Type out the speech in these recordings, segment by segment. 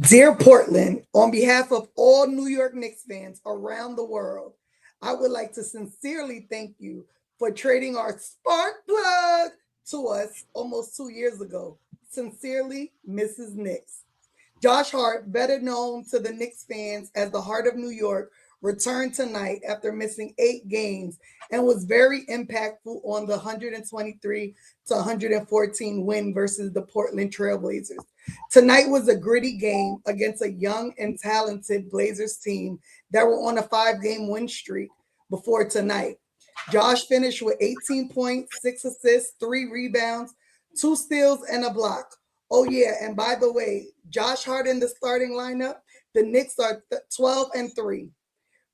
Dear Portland, on behalf of all New York Knicks fans around the world, I would like to sincerely thank you for trading our spark plug to us almost 2 years ago. Sincerely, Mrs. Knicks. Josh Hart, better known to the Knicks fans as the Heart of New York, returned tonight after missing 8 games and was very impactful on the 123 to 114 win versus the Portland Trailblazers. Tonight was a gritty game against a young and talented Blazers team that were on a 5 game win streak before tonight. Josh finished with 18 points, 6 assists, 3 rebounds, 2 steals, and a block. Oh, yeah. And by the way, Josh Hart in the starting lineup, the Knicks are 12-3.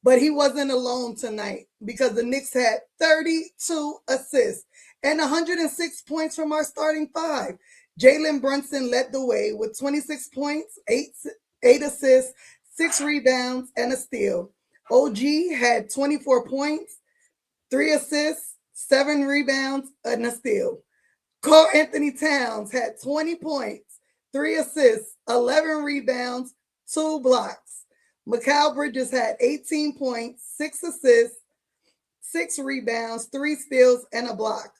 But he wasn't alone tonight because the Knicks had 32 assists and 106 points from our starting five. Jalen Brunson led the way with 26 points, eight assists, 6 rebounds, and a steal. OG had 24 points, 3 assists, 7 rebounds, and a steal. Karl-Anthony Towns had 20 points, 3 assists, 11 rebounds, 2 blocks. Mikal Bridges had 18 points, 6 assists, 6 rebounds, 3 steals, and a block.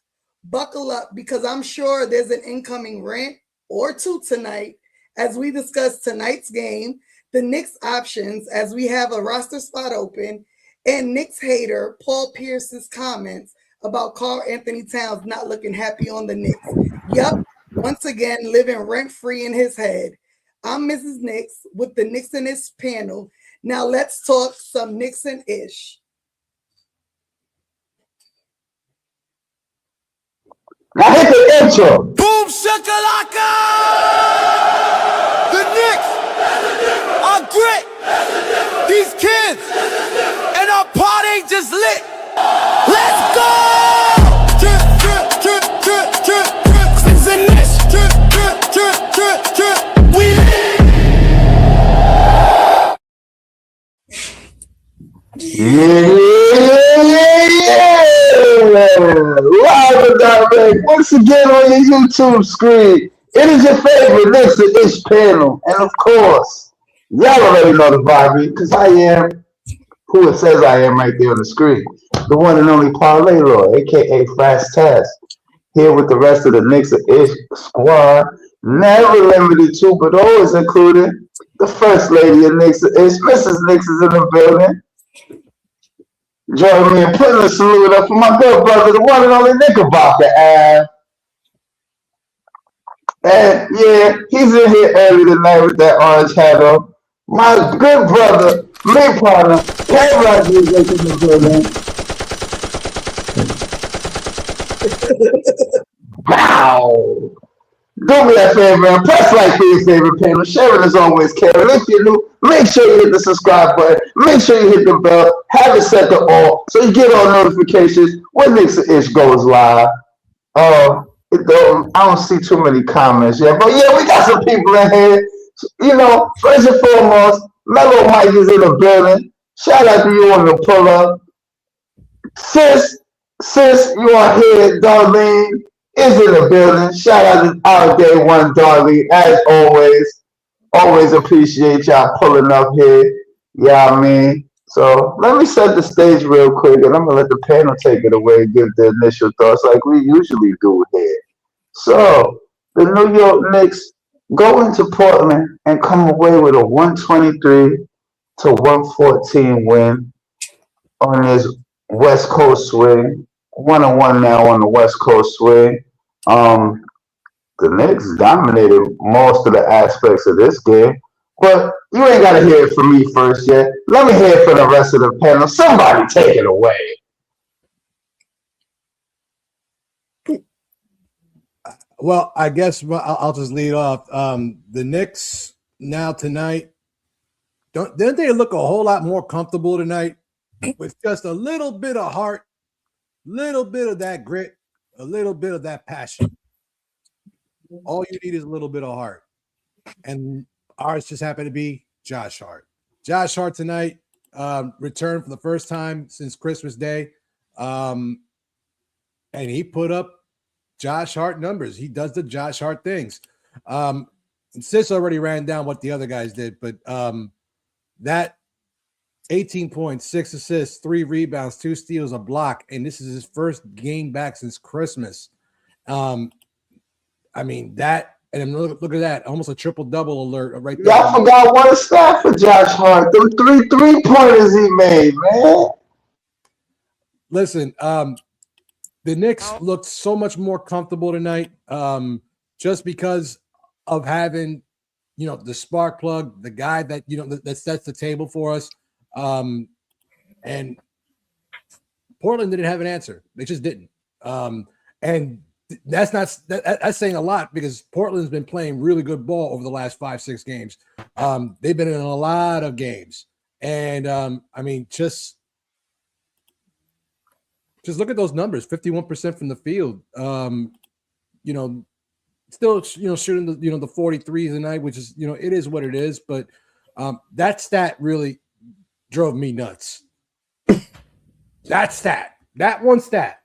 Buckle up because I'm sure there's an incoming rant or two tonight as we discuss tonight's game, the Knicks options as we have a roster spot open, and Knicks hater Paul Pierce's comments about Karl-Anthony Towns not looking happy on the Knicks. Yup, once again, living rent-free in his head. I'm Mrs. Knicks with the Knicks and Ish panel. Now let's talk some Knicks and Ish. Now hit the intro. Boom shakalaka! The Knicks are grit. These kids and our party just lit. Let's go! Drip, drip, drip, drip, drip, drip. Knicks and Ish. Drip, drip, drip, drip, drip. We lit. Yeah. Live and direct once again on your YouTube screen. It is your favorite Knicks and Ish panel. And of course, y'all already know the vibe because I am who it says I am right there on the screen. The one and only Parlay Lord, aka Fast Taz. Here with the rest of the Knicks and Ish squad. Never limited to, but always included the first lady of Knicks and Ish. Mrs. Knicks is in the building. Join me in putting a salute up for my good brother, the one and only Knickerbocker. And yeah, he's in here early tonight with that orange hat on. My good brother, me partner, Ken Rogers is in the building. Wow! Do me that favor and press like for your favorite panel. Sharing as always, Karen. If you're new, make sure you hit the subscribe button. Make sure you hit the bell. Have it set to all so you get all notifications when Knicks and Ish goes live. I don't see too many comments yet, but yeah, we got some people in here. You know, first and foremost, Mellow Mike is in the building. Shout out to you on the pull up. Sis, you are here, Darlene is in the building. Shout out to our day one, Darlene. As always appreciate y'all pulling up here. Yeah, I mean. So let me set the stage real quick, and I'm gonna let the panel take it away and give the initial thoughts like we usually do here. So the New York Knicks go into Portland and come away with a 123 to 114 win on this West Coast swing. 1-1 now on the West Coast swing. The Knicks dominated most of the aspects of this game, but you ain't got to hear it from me first yet. Let me hear it from the rest of the panel. Somebody take it away. Well, I guess I'll just lead off. The Knicks now tonight, didn't they look a whole lot more comfortable tonight with just a little bit of heart, little bit of that grit, a little bit of that passion. All you need is a little bit of heart. And ours just happened to be Josh Hart. Josh Hart tonight returned for the first time since Christmas Day. And he put up Josh Hart numbers. He does the Josh Hart things. Sis already ran down what the other guys did, but that 18 points, 6 assists, 3 rebounds, 2 steals, a block, and this is his first game back since Christmas. I mean that, and look at that, almost a triple-double alert right there. Y'all forgot one stat for Josh Hart. Them 3 3-pointers he made, man. Listen, the Knicks looked so much more comfortable tonight, just because of having, the spark plug, the guy that that sets the table for us. And Portland didn't have an answer. They just didn't. And that's saying a lot because Portland's been playing really good ball over the last 5-6 games. They've been in a lot of games. And I mean, just look at those numbers, 51% from the field. Still, shooting the, the 43s tonight, which is, it is what it is. But that stat really drove me nuts. That one stat.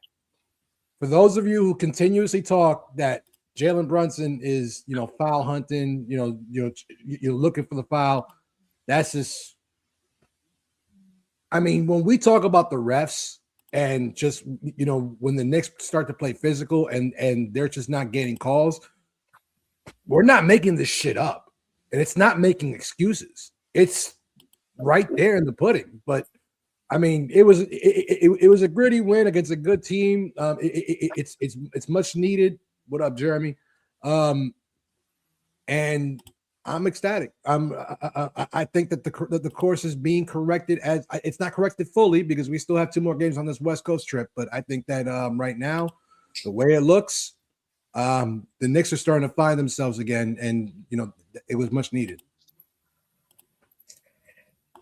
For those of you who continuously talk that Jalen Brunson is, foul hunting, you're looking for the foul. That's just, I mean, when we talk about the refs and just, when the Knicks start to play physical and they're just not getting calls, we're not making this shit up. And it's not making excuses. It's right there in the pudding. But I mean, it was a gritty win against a good team. It's much needed. What up, Jeremy? And I'm ecstatic. I think that the course is being corrected. As it's not corrected fully because we still have 2 more games on this West Coast trip. But I think that right now, the way it looks, the Knicks are starting to find themselves again, and it was much needed.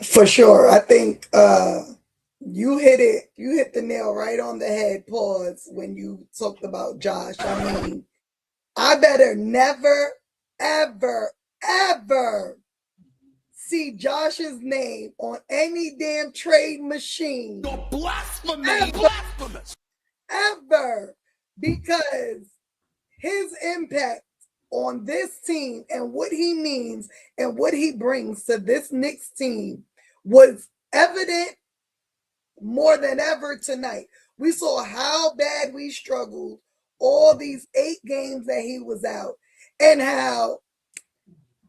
For sure. I think you hit it. You hit the nail right on the head, pause, when you talked about Josh. I mean, I better never, ever, ever see Josh's name on any damn trade machine. You're blasphemous. Ever. Because his impact on this team and what he means and what he brings to this Knicks team was evident more than ever tonight. We saw how bad we struggled all these 8 games that he was out, and how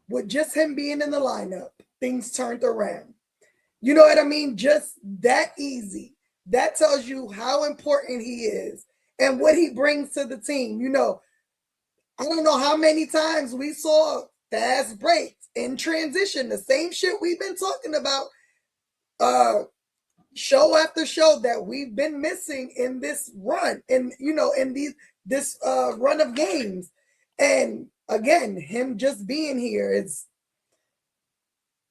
with just him being in the lineup, things turned around. You know what I mean? Just that easy. That tells you how important he is and what he brings to the team. I don't know how many times we saw fast breaks in transition, the same shit we've been talking about show after show that we've been missing in this run, in this run of games. And again, him just being here,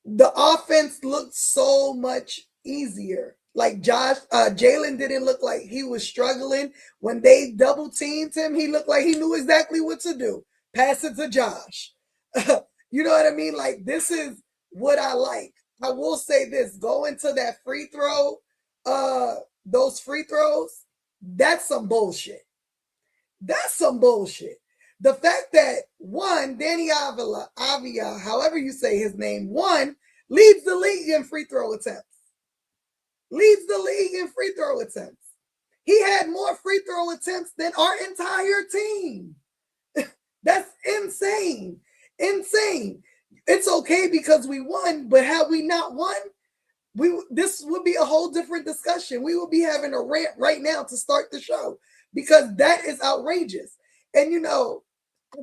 the offense looked so much easier. Like Jalen didn't look like he was struggling. When they double teamed him, he looked like he knew exactly what to do. Pass it to Josh. You know what I mean? Like, this is what I like. I will say this, going to that free throw, those free throws, that's some bullshit. That's some bullshit. The fact that Danny Avila, however you say his name, leads the league in free throw attempts. He had more free throw attempts than our entire team. That's insane. It's okay because we won, but had we not won, this would be a whole different discussion. We would be having a rant right now to start the show because that is outrageous. And I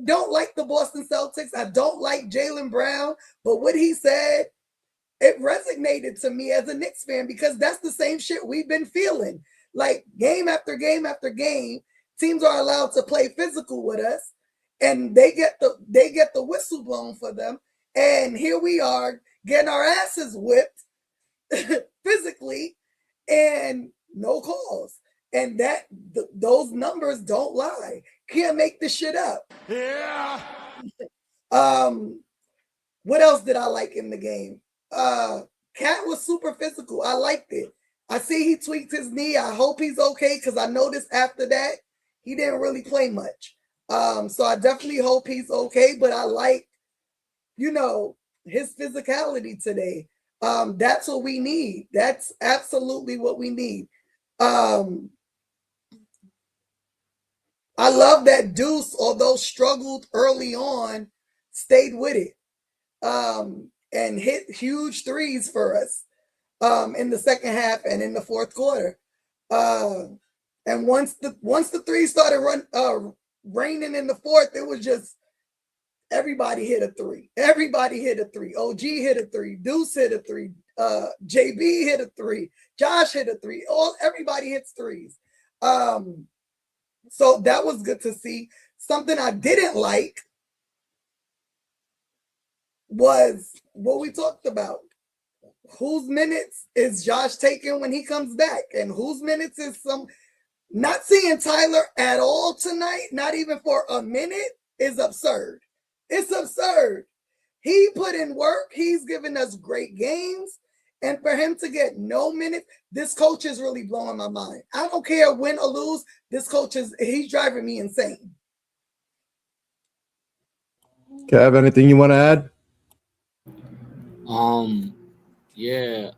don't like the Boston Celtics. I don't like Jaylen Brown, but what he said, it resonated to me as a Knicks fan because that's the same shit we've been feeling. Like, game after game after game, teams are allowed to play physical with us, and they get the whistle blown for them. And here we are getting our asses whipped physically, and no calls. And those numbers don't lie. Can't make this shit up. Yeah. What else did I like in the game? Cat was super physical. I liked it. I see he tweaked his knee. I hope he's okay because I noticed after that he didn't really play much. So I definitely hope he's okay. But I like his physicality today. That's what we need. That's absolutely what we need. I love that Deuce, although struggled early on, stayed with it and hit huge threes for us in the second half and in the fourth quarter. And once the threes started raining in the fourth, it was just everybody hit a three. Everybody hit a three. OG hit a three. Deuce hit a three. JB hit a three. Josh hit a three. Everybody hits threes. So that was good to see. Something I didn't like was what we talked about. Whose minutes is Josh taking when he comes back? And whose minutes is not seeing Tyler at all tonight, not even for a minute, is absurd. It's absurd. He put in work. He's given us great games. And for him to get no minutes, this coach is really blowing my mind. I don't care win or lose. This coach he's driving me insane. Kev, anything you want to add? Yeah.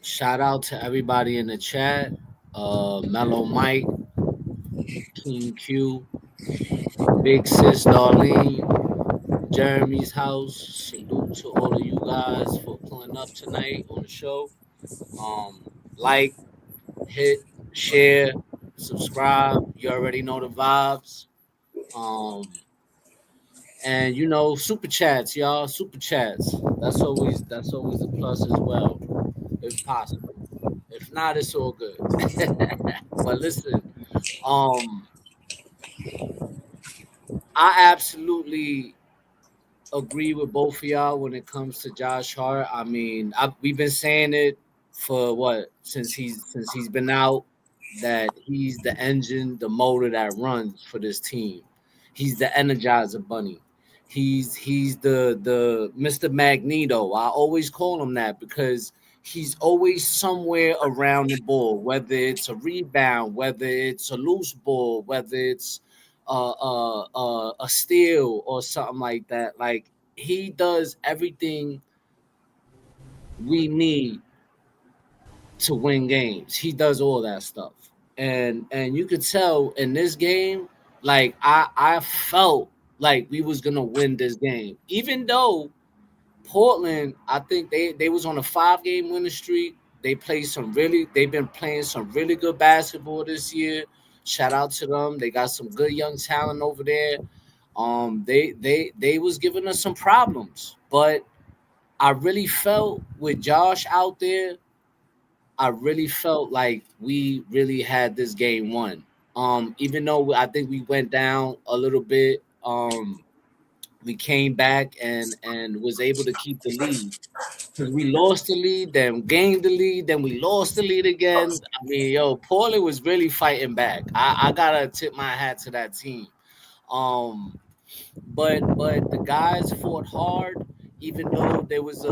Shout out to everybody in the chat. Mellow Mike, King Q, Big Sis Darlene, Jeremy's house. Salute to all of you guys for pulling up tonight on the show. Like, hit, share, subscribe. You already know the vibes. And super chats, y'all. Super chats. That's always a plus as well, if possible. If not, it's all good. But listen, I absolutely agree with both of y'all when it comes to Josh Hart. I mean, we've been saying it for since he's been out, that he's the engine, the motor that runs for this team. He's the Energizer Bunny. He's the Mr. Magneto. I always call him that because he's always somewhere around the ball, whether it's a rebound, whether it's a loose ball, whether it's a steal or something like that. Like, he does everything we need to win games. He does all that stuff. And you could tell in this game, like I felt like we was gonna win this game. Even though Portland, I think they was on a 5-game winning streak. They've been playing some really good basketball this year. Shout out to them. They got some good young talent over there. They was giving us some problems, but I really felt with Josh out there, I really felt like we really had this game won. Even though I think we went down a little bit, we came back and was able to keep the lead. Because we lost the lead, then gained the lead, then we lost the lead again. I mean, Portland was really fighting back. I gotta tip my hat to that team. But the guys fought hard, even though there was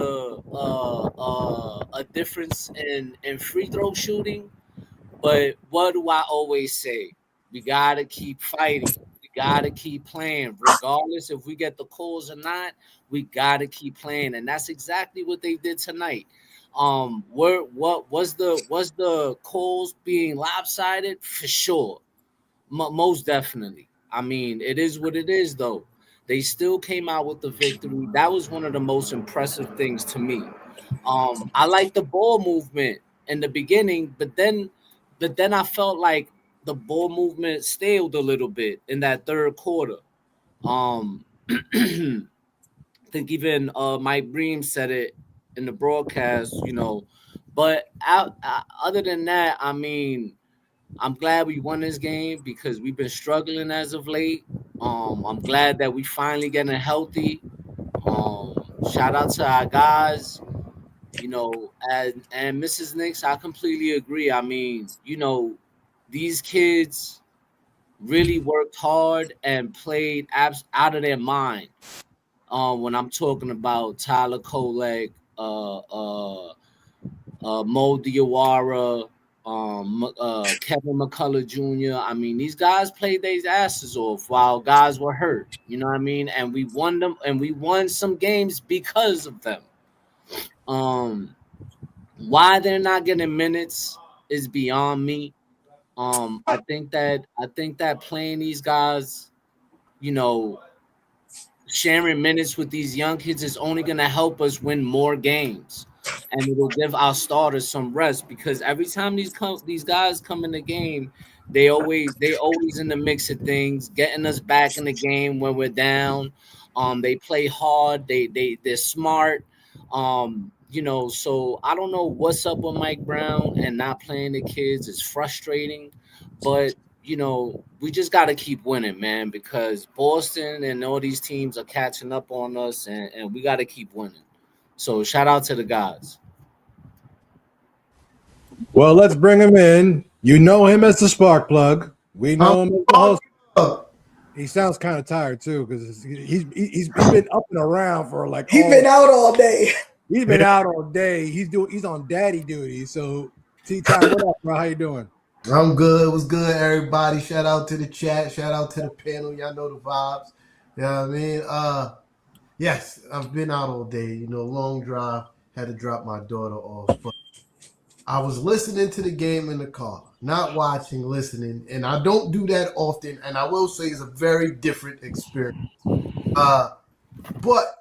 a difference in free throw shooting. But what do I always say? We gotta keep fighting. We gotta keep playing, regardless if we get the calls or not. We gotta keep playing, and that's exactly what they did tonight. What was the calls being lopsided? For sure, most definitely. I mean, it is what it is, though. They still came out with the victory. That was one of the most impressive things to me. I like the ball movement in the beginning, but then I felt like the ball movement staled a little bit in that third quarter. I think even Mike Bream said it in the broadcast, But other than that, I mean, I'm glad we won this game because we've been struggling as of late. I'm glad that we finally getting healthy. Shout out to our guys, and Mrs. Knicks. I completely agree. I mean, these kids really worked hard and played out of their mind. When I'm talking about Tyler Kolek, Mo Diawara, Kevin McCullough Jr. I mean, these guys played their asses off while guys were hurt. You know what I mean? And we won them, and we won some games because of them. Why they're not getting minutes is beyond me. I think that playing these guys, you know, sharing minutes with these young kids is only going to help us win more games, and it will give our starters some rest, because every time these guys come in the game, they always in the mix of things, getting us back in the game when we're down. They play hard, they're smart. You know, so I don't know what's up with Mike Brown and not playing the kids. It's frustrating, but you know, we just got to keep winning, man, because Boston and all these teams are catching up on us, and we got to keep winning. So shout out to the guys. Well, let's bring him in. You know him as the spark plug. We know him as the host. He sounds kind of tired too, because he's been up and around for like. He's been out all day. He's been out all day. He's on daddy duty. So, T-Time, what up, bro? How you doing? I'm good. What's good, everybody? Shout out to the chat. Shout out to the panel. Y'all know the vibes. You know what I mean? Yes, I've been out all day. You know, long drive. Had to drop my daughter off. But I was listening to the game in the car. Not watching, listening. And I don't do that often. And I will say it's a very different experience. But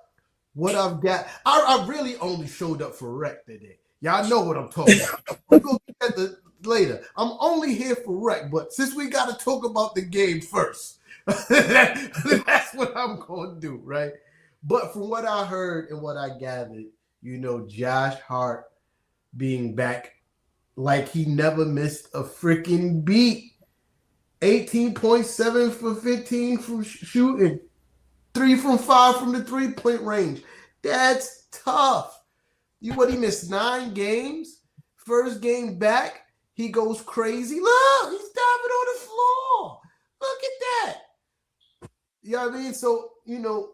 what I've got, I really only showed up for rec today. Y'all know what I'm talking about. We'll go get that later. I'm only here for rec, but since we got to talk about the game first, that's what I'm going to do, right? But from what I heard and what I gathered, you know, Josh Hart being back like he never missed a freaking beat. 18.7 for 15 from shooting. 3 from 5 from the 3-point range. That's tough. He missed 9 games. First game back, he goes crazy. Look, he's diving on the floor. Look at that. You know what I mean? So, you know,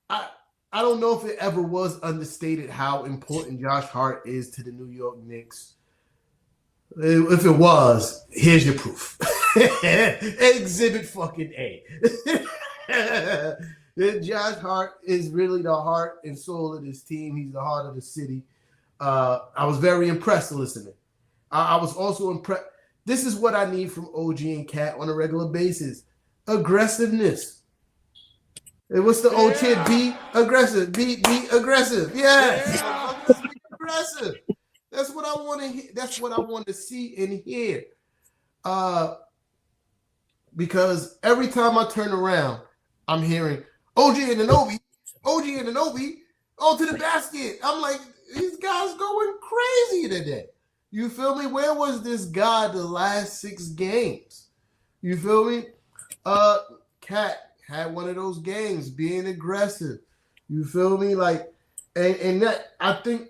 I don't know if it ever was understated how important Josh Hart is to the New York Knicks. If it was, here's your proof. Exhibit fucking A. Josh Hart is really the heart and soul of this team. He's the heart of the city. I was very impressed listening. I was also impressed. This is what I need from OG and Cat on a regular basis. Aggressiveness. And what's the old kid? Be aggressive. Be aggressive. Yes. Be aggressive. That's what I want to hear. That's what I want to see and hear. Because every time I turn around, I'm hearing OG Anunoby onto the basket. I'm like, these guys going crazy today. You feel me? Where was this guy the last 6 games? You feel me? Cat had one of those games being aggressive. You feel me? Like, and that, I think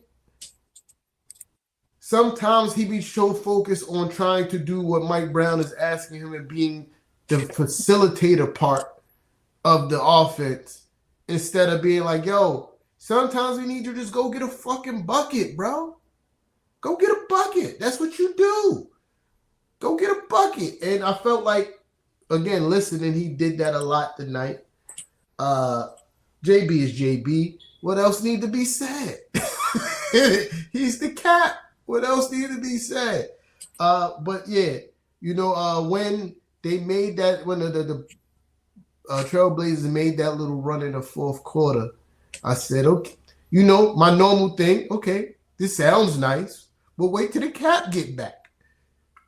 sometimes he be so focused on trying to do what Mike Brown is asking him and being the facilitator part of the offense instead of being like, yo, sometimes we need you to just go get a fucking bucket, bro. Go get a bucket. That's what you do. Go get a bucket. And I felt like, again, listening, he did that a lot tonight. JB is JB. What else need to be said? He's the cat. What else need to be said? But yeah, you know, when they made that, when the Trailblazers made that little run in the fourth quarter, I said, okay, you know, my normal thing, okay, this sounds nice, but wait till the cap get back.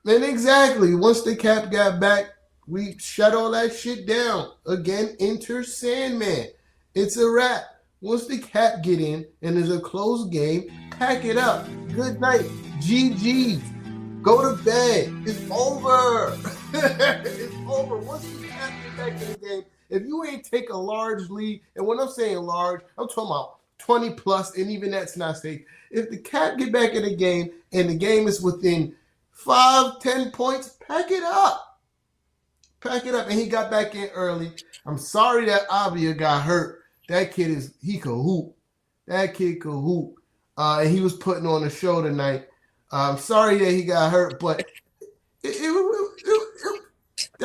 And exactly, once the cap got back, we shut all that shit down. Again, enter Sandman. It's a wrap. Once the cap get in and there's a close game, pack it up. Good night. GG. Go to bed. It's over. It's over. Once the cap get back in the game, if you ain't take a large lead, and when I'm saying large, I'm talking about 20 plus, and even that's not safe. If the cap get back in the game and the game is within 5-10 points, pack it up. Pack it up. And he got back in early. I'm sorry that Avia got hurt. That kid he could hoop. That kid could hoop. And he was putting on a show tonight. I'm sorry that he got hurt, but the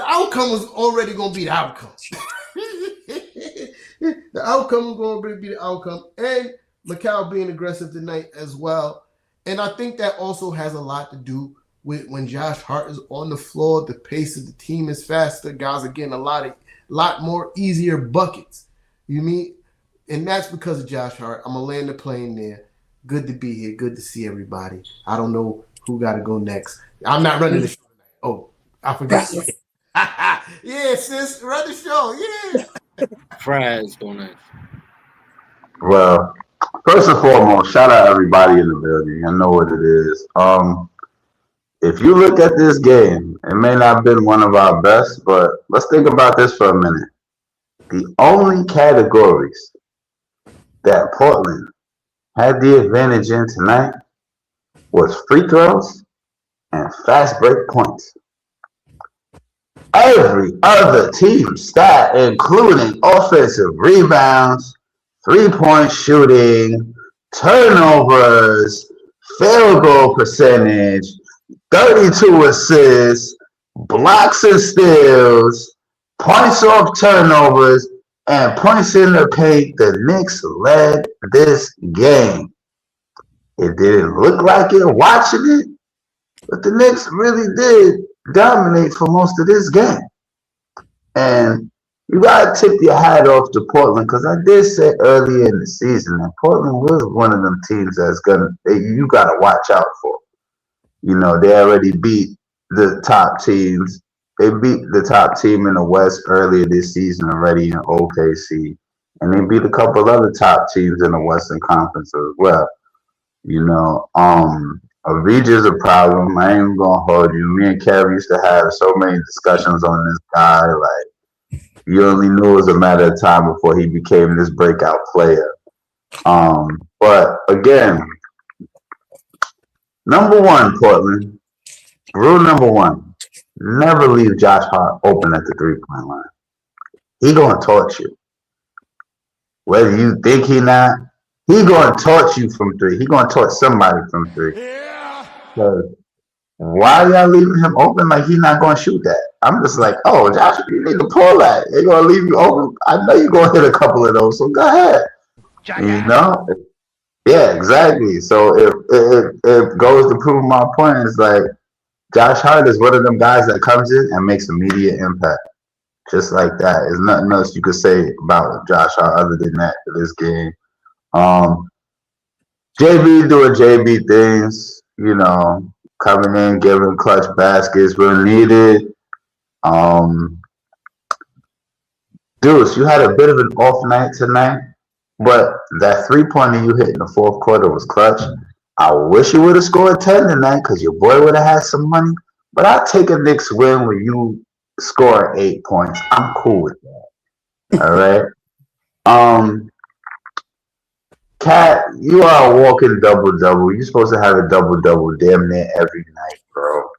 outcome was already going to be the outcome. The outcome was going to be the outcome. And Mikal being aggressive tonight as well. And I think that also has a lot to do with when Josh Hart is on the floor, the pace of the team is faster. Guys are getting a lot more easier buckets. You mean? And that's because of Josh Hart. I'm going to land the plane there. Good to be here. Good to see everybody. I don't know who got to go next. I'm not running the show tonight. Oh, I forgot. Yeah, sis, run the show. Yeah. Fred's going next. Well, first and foremost, shout out everybody in the building. I know what it is. If you look at this game, it may not have been one of our best, but let's think about this for a minute. The only categories that Portland had the advantage in tonight was free throws and fast break points. Every other team stat, including offensive rebounds, three-point shooting, turnovers, field goal percentage, 32 assists, blocks and steals, points off turnovers, and points in the paint, the Knicks led this game. It didn't look like it watching it, but the Knicks really did dominate for most of this game. And you got to tip your hat off to Portland, because I did say earlier in the season that Portland was one of them teams that's you got to watch out for. You know, they already beat the top teams. They beat the top team in the West earlier this season already in OKC. And they beat a couple other top teams in the Western Conference as well. You know, Avdija's a problem. I ain't even gonna hold you. Me and Kev used to have so many discussions on this guy. Like, you only knew it was a matter of time before he became this breakout player. But again, number one, Portland, rule number one, never leave Josh Hart open at the three-point line. He gonna torch you. Whether you think he not, he gonna torch you from three. He gonna torch somebody from three. Yeah. So why y'all leaving him open like he not gonna shoot that? I'm just like, oh, Josh, you need to pull that. They're gonna leave you open. I know you're gonna hit a couple of those, so go ahead. You know? Yeah, exactly. So it goes to prove my point. It's like Josh Hart is one of them guys that comes in and makes immediate impact. Just like that. There's nothing else you could say about Josh Hart other than that for this game. JB doing JB things, you know, coming in, giving clutch baskets where needed. Deuce, you had a bit of an off night tonight, but that three-pointer you hit in the fourth quarter was clutch. I wish you would have scored 10 tonight because your boy would have had some money, but I'll take a Knicks win where you score 8 points. I'm cool with that. All right? Cat, you are a walking double-double. You're supposed to have a double-double damn near every night, bro.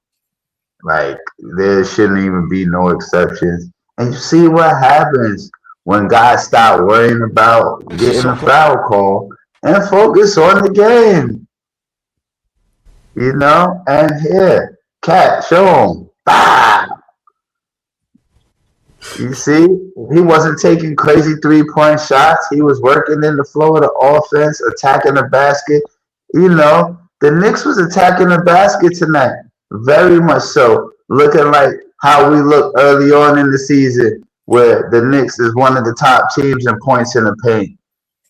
Like, there shouldn't even be no exceptions. And you see what happens when guys stop worrying about getting a foul call and focus on the game. You know? And here, Cat, show him. Bah! You see, he wasn't taking crazy three-point shots. He was working in the flow of the offense, attacking the basket. You know, the Knicks was attacking the basket tonight, very much so. Looking like how we looked early on in the season, where the Knicks is one of the top teams in points in the paint.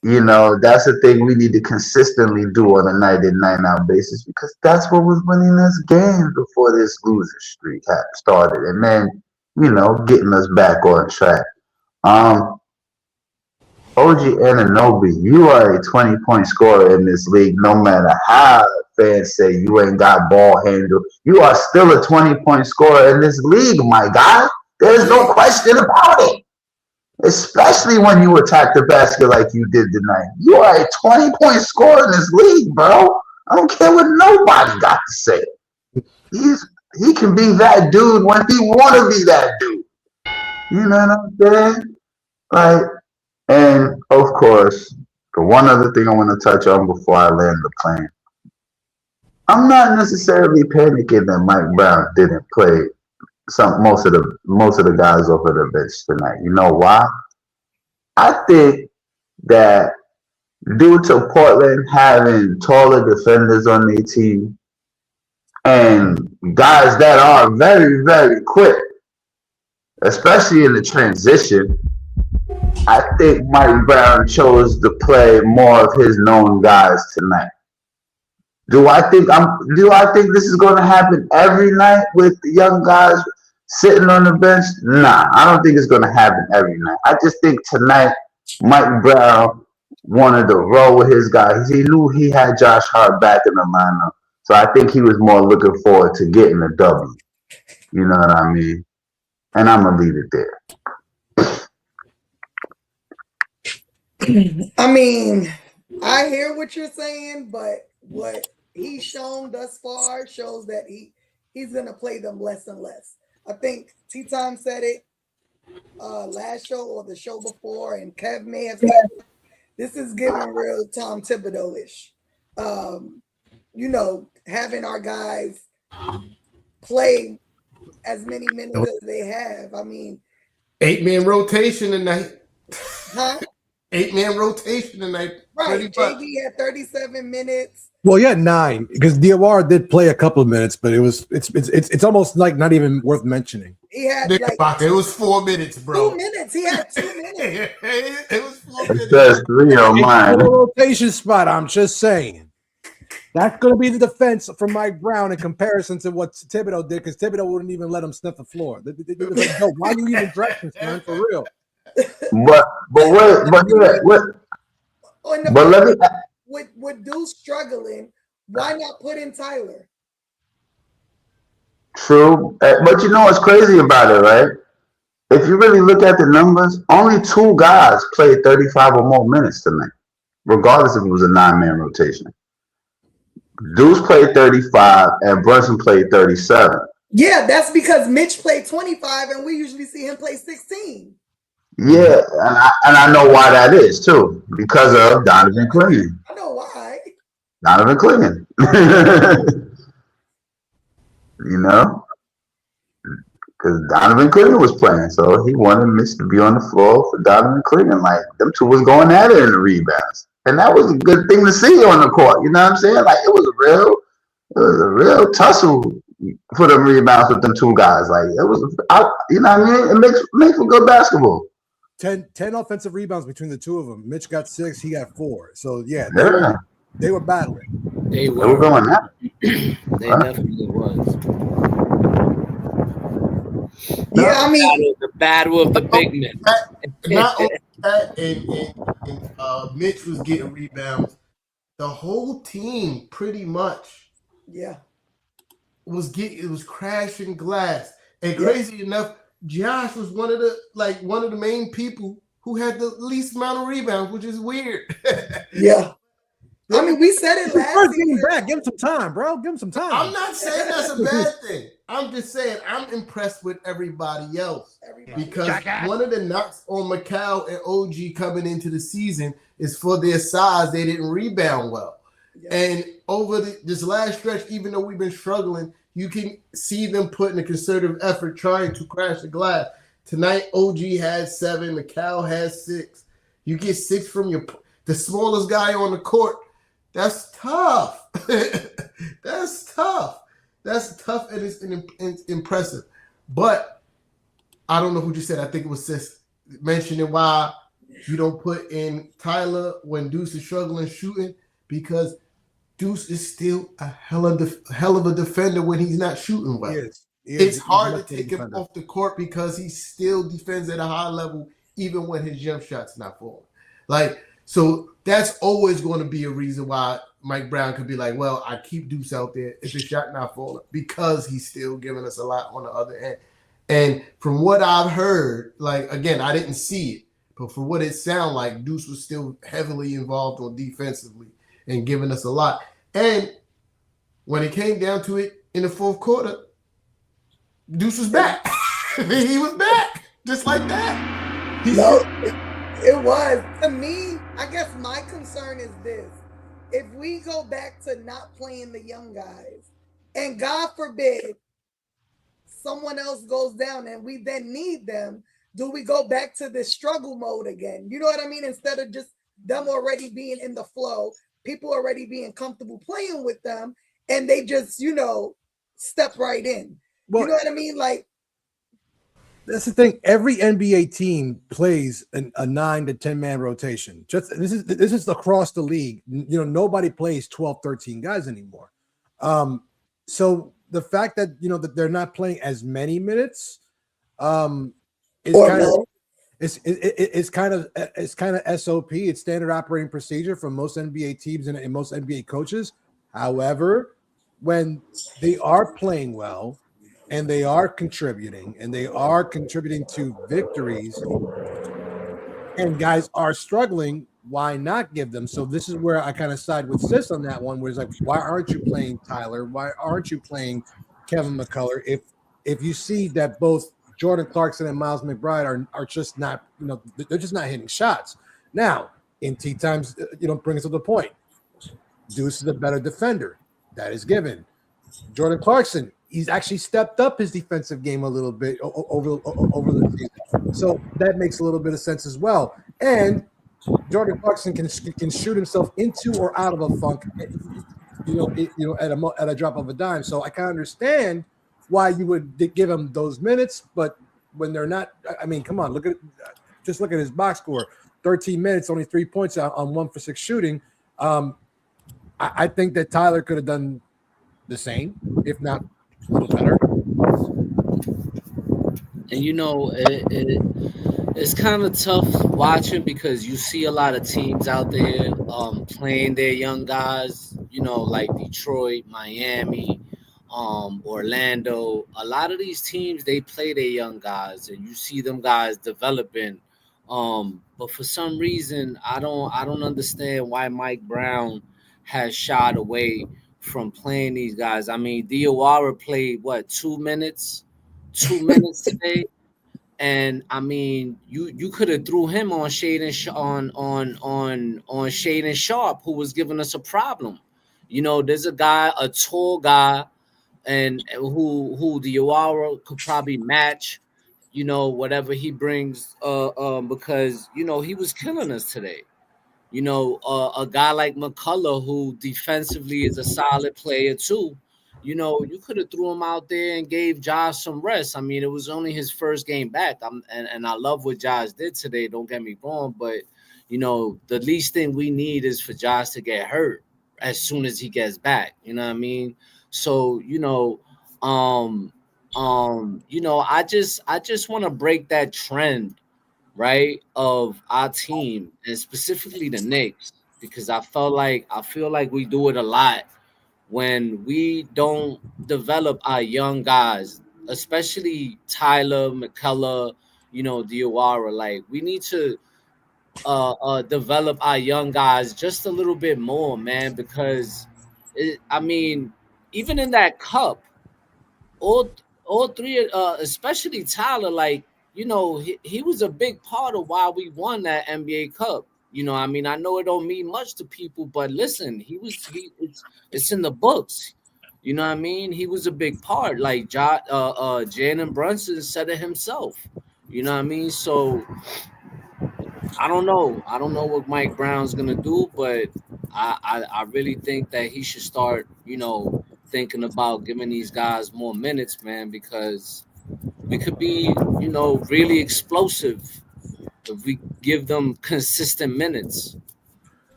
You know, that's the thing we need to consistently do on a night-in, night-out basis, because that's what was winning us games before this loser streak started. And then, you know, getting us back on track. OG Anunoby, you are a 20-point scorer in this league, no matter how fans say you ain't got ball handle. You are still a 20-point scorer in this league, my guy. There's no question about it. Especially when you attack the basket like you did tonight. You are a 20-point scorer in this league, bro. I don't care what nobody got to say. He can be that dude when he want to be that dude. You know what I'm saying? Like, and of course, the one other thing I want to touch on before I land the plane. I'm not necessarily panicking that Mike Brown didn't play most of the guys off of the bench tonight. You know why? I think that due to Portland having taller defenders on their team and guys that are very, very quick, especially in the transition, I think Mike Brown chose to play more of his known guys tonight. Do I think this is going to happen every night with the young guys sitting on the bench? Nah, I don't think it's going to happen every night. I just think tonight Mike Brown wanted to roll with his guys. He knew he had Josh Hart back in the lineup, so I think he was more looking forward to getting a W. You know what I mean? And I'm gonna leave it there. I mean, I hear what you're saying, but what he's shown thus far shows that he's gonna play them less and less. I think T-Time said it last show or the show before, and Kev may have said it. This is giving real Tom Thibodeau-ish. You know, having our guys play as many minutes as they have. I mean, 8-man rotation tonight. Huh? 8-man rotation tonight. Right. JB had 37 minutes. Well, yeah, 9 because Diawara did play a couple of minutes, but it's almost like not even worth mentioning. He had it was 4 minutes, bro. 2 minutes. He had 2 minutes. It was 4 minutes. That's 3 on mine. Rotation spot. I'm just saying. That's going to be the defense for Mike Brown in comparison to what Thibodeau did, because Thibodeau wouldn't even let him sniff the floor. They was like, "No, why are you even dressing, man? For real." But let me. With Deuce struggling, why not put in Tyler? True, but you know what's crazy about it, right? If you really look at the numbers, only 2 guys played 35 or more minutes tonight, regardless if it was a 9-man rotation. Deuce played 35 and Brunson played 37. Yeah, that's because Mitch played 25 and we usually see him play 16. Yeah, and I know why that is too, because of Donovan Clingan. I know why. Donovan Clingan. You know? Because Donovan Clingan was playing, so he wanted Mitch to be on the floor for Donovan Clingan. Like, them two was going at it in the rebounds. And that was a good thing to see on the court. You know what I'm saying? Like, it was a real tussle for them rebounds with them 2 guys. Like, it was, you know what I mean? It makes for good basketball. 10 offensive rebounds between the 2 of them. Mitch got 6, he got 4. So yeah, they were battling. They were going at it. They definitely was. Yeah, I mean, the battle of the big men. Not only that, and Mitch was getting rebounds. The whole team, pretty much, was crashing glass. And crazy enough, Josh was one of the main people who had the least amount of rebounds, which is weird. Yeah. I mean, we said it last season. Back. Give him some time, bro. Give him some time. I'm not saying that's a bad thing. I'm just saying I'm impressed with everybody else. Because one of the knocks on Mikal and OG coming into the season is for their size, they didn't rebound well. Yeah. And over this last stretch, even though we've been struggling, you can see them putting a concerted effort trying to crash the glass. Tonight, OG has 7, Mikal has 6. You get 6 from the smallest guy on the court. That's tough. That's tough. That's tough and it's impressive. But I don't know who just said. I think it was Sis mentioning why you don't put in Tyler when Deuce is struggling shooting, because Deuce is still a hell of a defender when he's not shooting well. It's hard to take him off the court because he still defends at a high level even when his jump shot's not falling. So that's always going to be a reason why Mike Brown could be like, well, I keep Deuce out there if the shot not falling, because he's still giving us a lot on the other end. And from what I've heard, again, I didn't see it, but for what it sounded like, Deuce was still heavily involved on defensively and giving us a lot. And when it came down to it in the 4th quarter, Deuce was back. He was back just like that. It was. To me, I guess my concern is this. if we go back to not playing the young guys, and God forbid someone else goes down and we then need them, do we go back to this struggle mode again? You know what I mean? Instead of just them already being in the flow, people already being comfortable playing with them, and they just, step right in. Well, you know what I mean? Like, that's the thing. Every NBA team plays a 9 to 10 man rotation. Just this is across the league. Nobody plays 12, 13 guys anymore. So the fact that that they're not playing as many minutes is kind of it's kind of SOP. It's standard operating procedure for most NBA teams and most NBA coaches. However, when they are playing well and they are contributing to victories, and guys are struggling, why not give them? So this is where I kind of side with Sis on that one, where it's like, why aren't you playing Tyler? Why aren't you playing Kevin McCullough? If you see that both Jordan Clarkson and Miles McBride are just not, they're just not hitting shots. Now, in tea times, bring us to the point. Deuce is a better defender. That is given. Jordan Clarkson, he's actually stepped up his defensive game a little bit over the season. So that makes a little bit of sense as well. And Jordan Clarkson can shoot himself into or out of a funk, at a drop of a dime. So I can understand why you would give him those minutes, but when they're not, I mean, come on, look at his box score: 13 minutes, only 3 points on 1 for 6 shooting. I think that Tyler could have done the same, if not a little better. And it's kind of tough watching because you see a lot of teams out there playing their young guys, like Detroit, Miami, Orlando. A lot of these teams, they play their young guys, and you see them guys developing. But for some reason, I don't understand why Mike Brown has shied away from playing these guys. I mean, Diawara played 2 minutes today, and I mean, you could have threw him on Shaden Shaden Sharp, who was giving us a problem. There's a tall guy, and who Diawara could probably match, whatever he brings, because he was killing us today. A guy like McCullough, who defensively is a solid player too. You could have threw him out there and gave Josh some rest. I mean, it was only his first game back. And I love what Josh did today. Don't get me wrong, but the least thing we need is for Josh to get hurt as soon as he gets back. You know what I mean? So I just want to break that trend, right, of our team, and specifically the Knicks, because I feel like we do it a lot when we don't develop our young guys, especially Tyler, McCullough, Diawara. Like, we need to develop our young guys just a little bit more, man, because even in that cup, all three, especially Tyler, like, he was a big part of why we won that NBA Cup. I know it don't mean much to people, but listen, it's in the books. You know what I mean? He was a big part. Like Jalen Brunson said it himself. You know what I mean? So I don't know. I don't know what Mike Brown's gonna do, but I really think that he should start, thinking about giving these guys more minutes, man, because we could be, really explosive if we give them consistent minutes.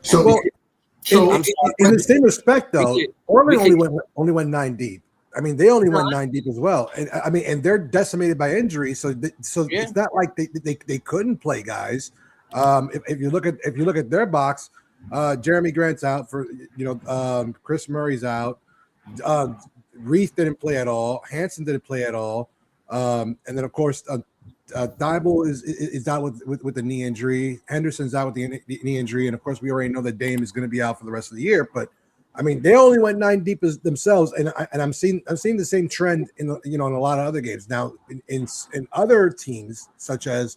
So, in the same respect, though, Portland only went 9 deep. I mean, they only went 9 deep as well, and and they're decimated by injury. So it's not like they couldn't play guys. If you look at their box, Jeremy Grant's out for Chris Murray's out. Reith didn't play at all. Hansen didn't play at all. And then of course Thibault is out with the knee injury. Henderson's out with the knee injury, and of course we already know that Dame is going to be out for the rest of the year. But I mean, they only went 9 deep as themselves, and I'm seeing the same trend in in a lot of other games now in other teams, such as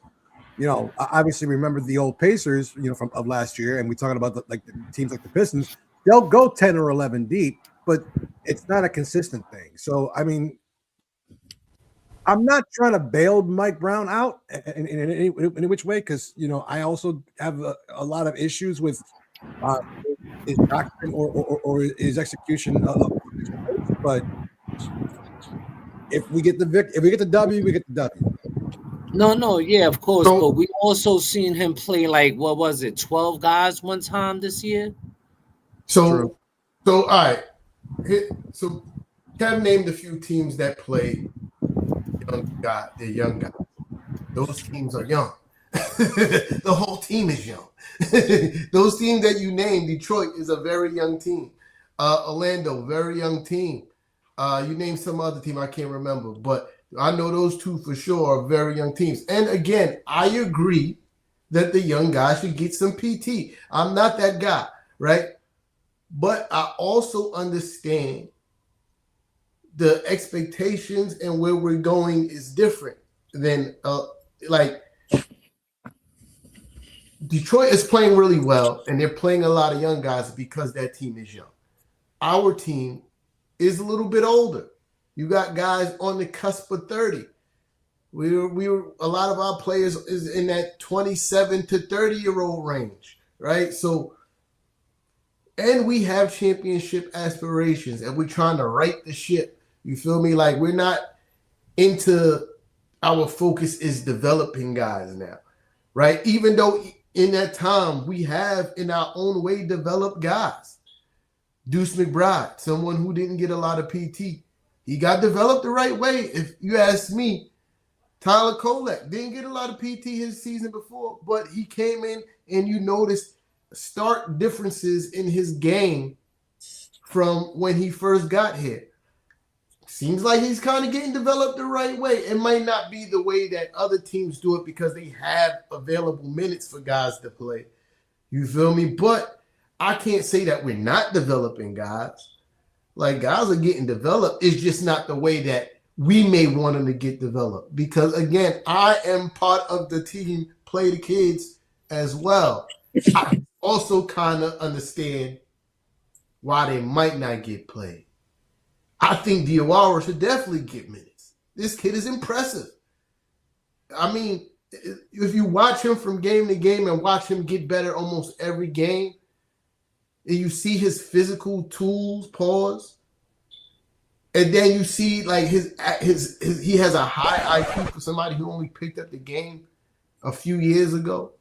obviously remember the old Pacers of last year, and we talking about the teams like the Pistons. they'll go 10 or 11 deep, but it's not a consistent thing. So, I mean, I'm not trying to bail Mike Brown out in any which way, because, you know, I also have a lot of issues with his doctrine or his execution of his plays. But if we get the W, we get the W. No, yeah, of course. So- but we also seen him play like, what was it, 12 guys one time this year? So all right. So Kev named a few teams that play they're young guys. Those teams are young. The whole team is young. Those teams that you named, Detroit is a very young team. Orlando, very young team. You named some other team I can't remember, but I know those two for sure are very young teams. And again, I agree that the young guys should get some PT. I'm not that guy, right? But I also understand the expectations and where we're going is different than like Detroit is playing really well, and they're playing a lot of young guys because that team is young. Our team is a little bit older. You got guys on the cusp of 30. We were a lot of our players is in that 27 to 30-year-old range, right? So, and we have championship aspirations, and we're trying to right the ship. You feel me? Like, we're not into our focus is developing guys now, right? Even though in that time we have in our own way developed guys. Deuce McBride, someone who didn't get a lot of PT. He got developed the right way. If you ask me, Tyler Kolek didn't get a lot of PT his season before, but he came in and you noticed stark differences in his game from when he first got here. Seems like he's kind of getting developed the right way. It might not be the way that other teams do it because they have available minutes for guys to play. You feel me? But I can't say that we're not developing guys. Like, guys are getting developed. It's just not the way that we may want them to get developed. Because, again, I am part of the team, Play the Kids, as well. I also kind of understand why they might not get played. I think Diawara should definitely get minutes. This kid is impressive. I mean, if you watch him from game to game and watch him get better almost every game, and you see his physical tools, and then you see like his he has a high IQ for somebody who only picked up the game a few years ago.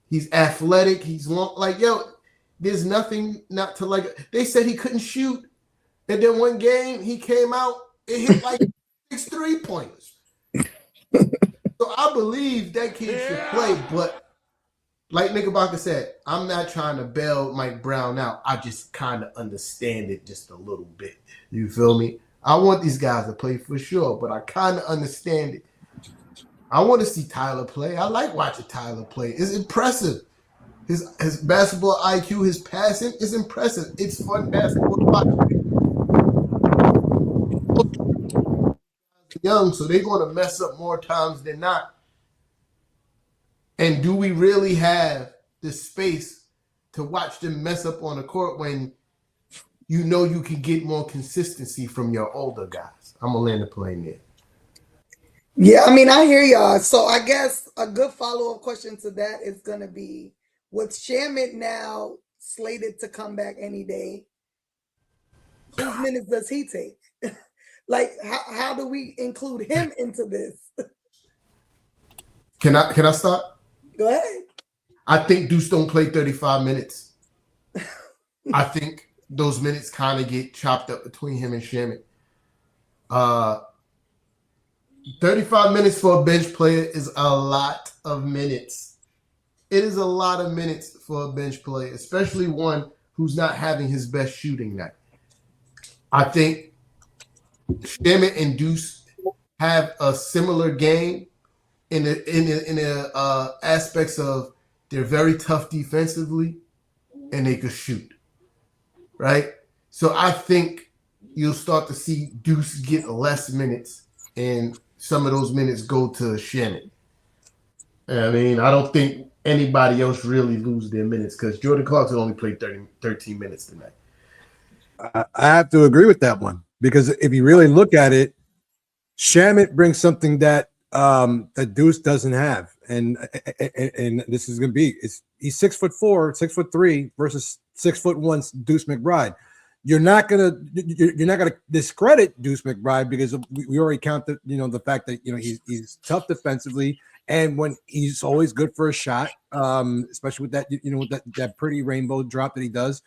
He's athletic. He's long. Like, yo, there's nothing not to like. They said he couldn't shoot. And then one game, he came out and hit like 6 3-pointers. So I believe that kid should play. But like Knickerbocker said, I'm not trying to bail Mike Brown out. I just kind of understand it just a little bit. You feel me? I want these guys to play for sure, but I kind of understand it. I want to see Tyler play. I like watching Tyler play. It's impressive. His basketball IQ, his passing is impressive. It's fun basketball to watch. Young, so they're going to mess up more times than not. And do we really have the space to watch them mess up on the court when you know you can get more consistency from your older guys? I'm going to land the plane there. Yeah, I mean, I hear y'all. So I guess a good follow-up question to that is going to be, with Shamet now slated to come back any day, whose minutes does he take? Like, how do we include him into this? Can I start? Go ahead. I think Deuce don't play 35 minutes. I think those minutes kind of get chopped up between him and Shamet. 35 minutes for a bench player is a lot of minutes. It is a lot of minutes for a bench player, especially one who's not having his best shooting night. I think Shamet and Deuce have a similar game in the aspects of they're very tough defensively and they could shoot, right? So I think you'll start to see Deuce get less minutes and some of those minutes go to Shamet. I mean, I don't think anybody else really lose their minutes because Jordan Clarkson only played 13 minutes tonight. I have to agree with that one because if you really look at it, Shamet brings something that that Deuce doesn't have, and this is going to be he's 6'4", 6'3" versus 6'1" Deuce McBride. You're not gonna discredit Deuce McBride because we already counted the fact that he's tough defensively, and when he's always good for a shot, especially with that with that pretty rainbow drop that he does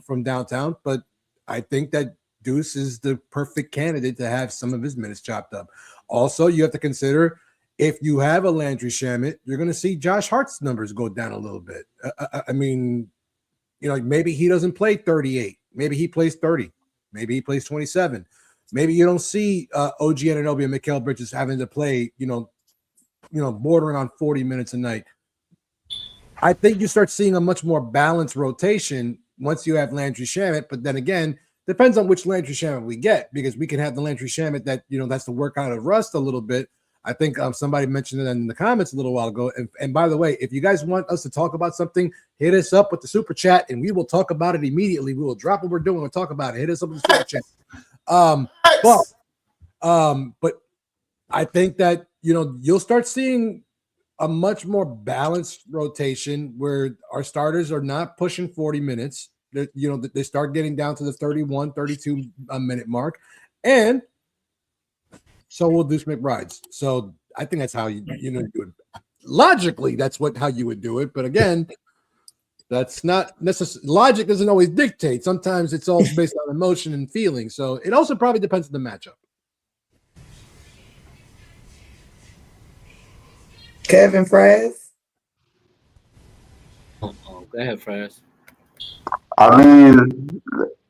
from downtown. But I think that Deuce is the perfect candidate to have some of his minutes chopped up. Also, you have to consider if you have a Landry Shamet, you're going to see Josh Hart's numbers go down a little bit. I mean, maybe he doesn't play 38. Maybe he plays 30. Maybe he plays 27. Maybe you don't see OG Anunoby and Mikal Bridges having to play, bordering on 40 minutes a night. I think you start seeing a much more balanced rotation once you have Landry Shamet. But then again, depends on which Landry Shamet we get, because we can have the Landry Shamet that, that's the work out of rust a little bit. I think somebody mentioned it in the comments a little while ago. And by the way, if you guys want us to talk about something, hit us up with the super chat and we will talk about it immediately. We will drop what we're doing and talk about it. Hit us up with the super chat. But I think that, you'll start seeing a much more balanced rotation where our starters are not pushing 40 minutes. They start getting down to the 31, 32 minute mark. And so will Deuce McBride's. So I think that's how you do it. Logically, that's how you would do it. But again, that's not necessarily. Logic doesn't always dictate. Sometimes it's all based on emotion and feeling. So it also probably depends on the matchup. Kevin Fraz. Go ahead, Fraz. I mean,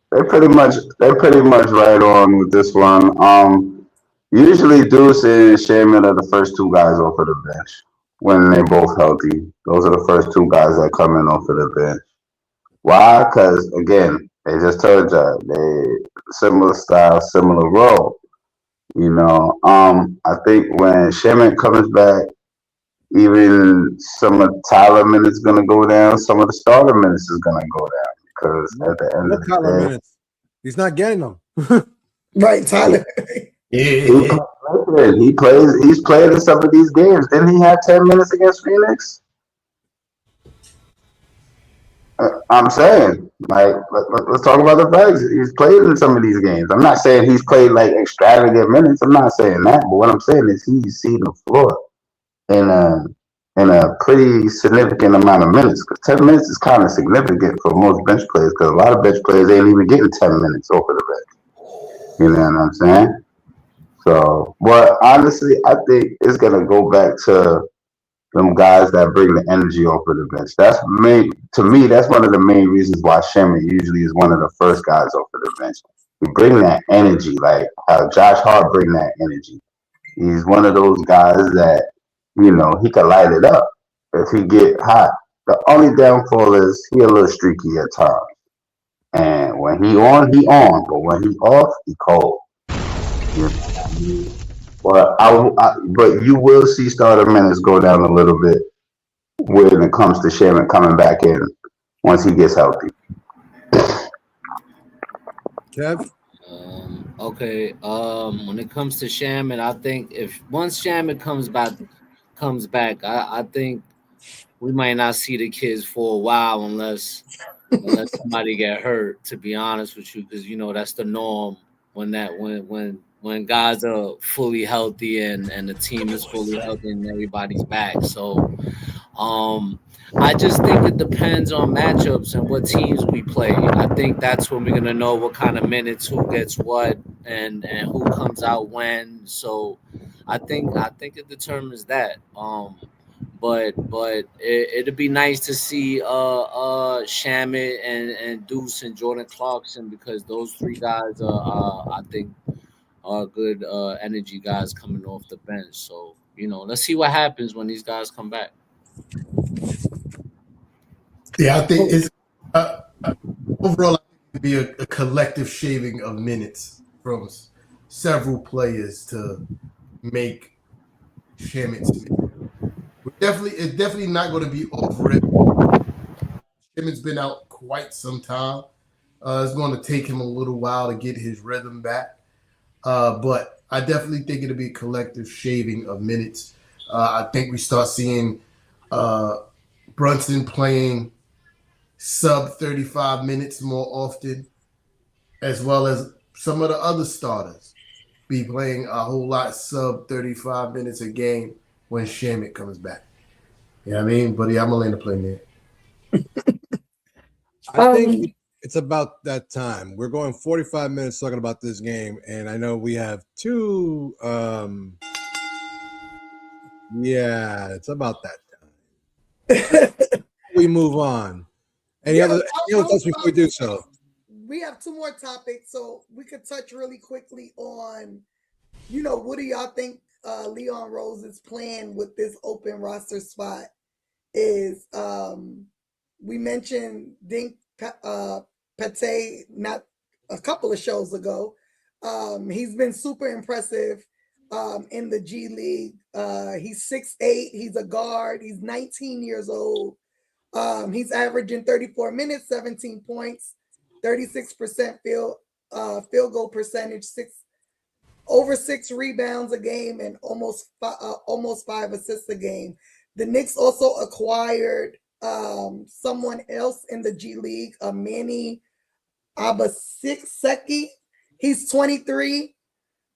they're pretty much right on with this one. Usually Deuce and Shaman are the first two guys off of the bench when they're both healthy. Those are the first two guys that come in off of the bench. Why? Because again, they just told you they similar style, similar role. I think when Shaman comes back, even some of Tyler minutes is gonna go down, some of the starter minutes is gonna go down because at the end of the day, minutes. He's not getting them. Right, Tyler. He's played in some of these games. Didn't he have 10 minutes against Phoenix? I'm saying, let's talk about the facts. He's played in some of these games. I'm not saying he's played like extravagant minutes. I'm not saying that. But what I'm saying is he's seen the floor in a pretty significant amount of minutes. Because 10 minutes is kind of significant for most bench players. Because a lot of bench players ain't even getting 10 minutes off of the bench. You know what I'm saying? So, but honestly, I think it's gonna go back to them guys that bring the energy off of the bench. To me, that's one of the main reasons why Shemmer usually is one of the first guys off of the bench. We bring that energy, like how Josh Hart bring that energy. He's one of those guys that, he can light it up if he get hot. The only downfall is he a little streaky at times. And when he on, but when he off, he cold. But but you will see starter minutes go down a little bit when it comes to Shaman coming back in once he gets healthy. Kev? Okay. When it comes to Shaman, I think once Shaman comes back, I think we might not see the kids for a while unless somebody get hurt. To be honest with you, because that's the norm when guys are fully healthy and the team is fully healthy and everybody's back. So I just think it depends on matchups and what teams we play. I think that's when we're gonna know what kind of minutes, who gets what, and who comes out when. So I think it determines that. But it'd be nice to see Shamet and Deuce and Jordan Clarkson, because those three guys I think are good energy guys coming off the bench. So let's see what happens when these guys come back. Yeah, I think it's overall, I think it'd be a collective shaving of minutes from several players to make Shamet It's definitely not going to be off rip. Shimmon's been out quite some time. It's going to take him a little while to get his rhythm back. But I definitely think it'll be a collective shaving of minutes. I think we start seeing Brunson playing sub 35 minutes more often, as well as some of the other starters be playing a whole lot sub 35 minutes a game when Shamit comes back. You know what I mean? But yeah, I'm going to land the plane there. I think it's about that time. We're going 45 minutes talking about this game, and I know we have two. Yeah, it's about that time. We move on. Any other thoughts before we do so? We have two more topics, so we could touch really quickly on, what do y'all think Leon Rose's plan with this open roster spot is? We mentioned Dink Pate not a couple of shows ago. He's been super impressive in the G League. He's 6'8", he's a guard, he's 19 years old. He's averaging 34 minutes, 17 points, 36% field goal percentage, over 6 rebounds a game, and almost 5 assists a game. The Knicks also acquired someone else in the G League, Manny Obaseki. He's 23,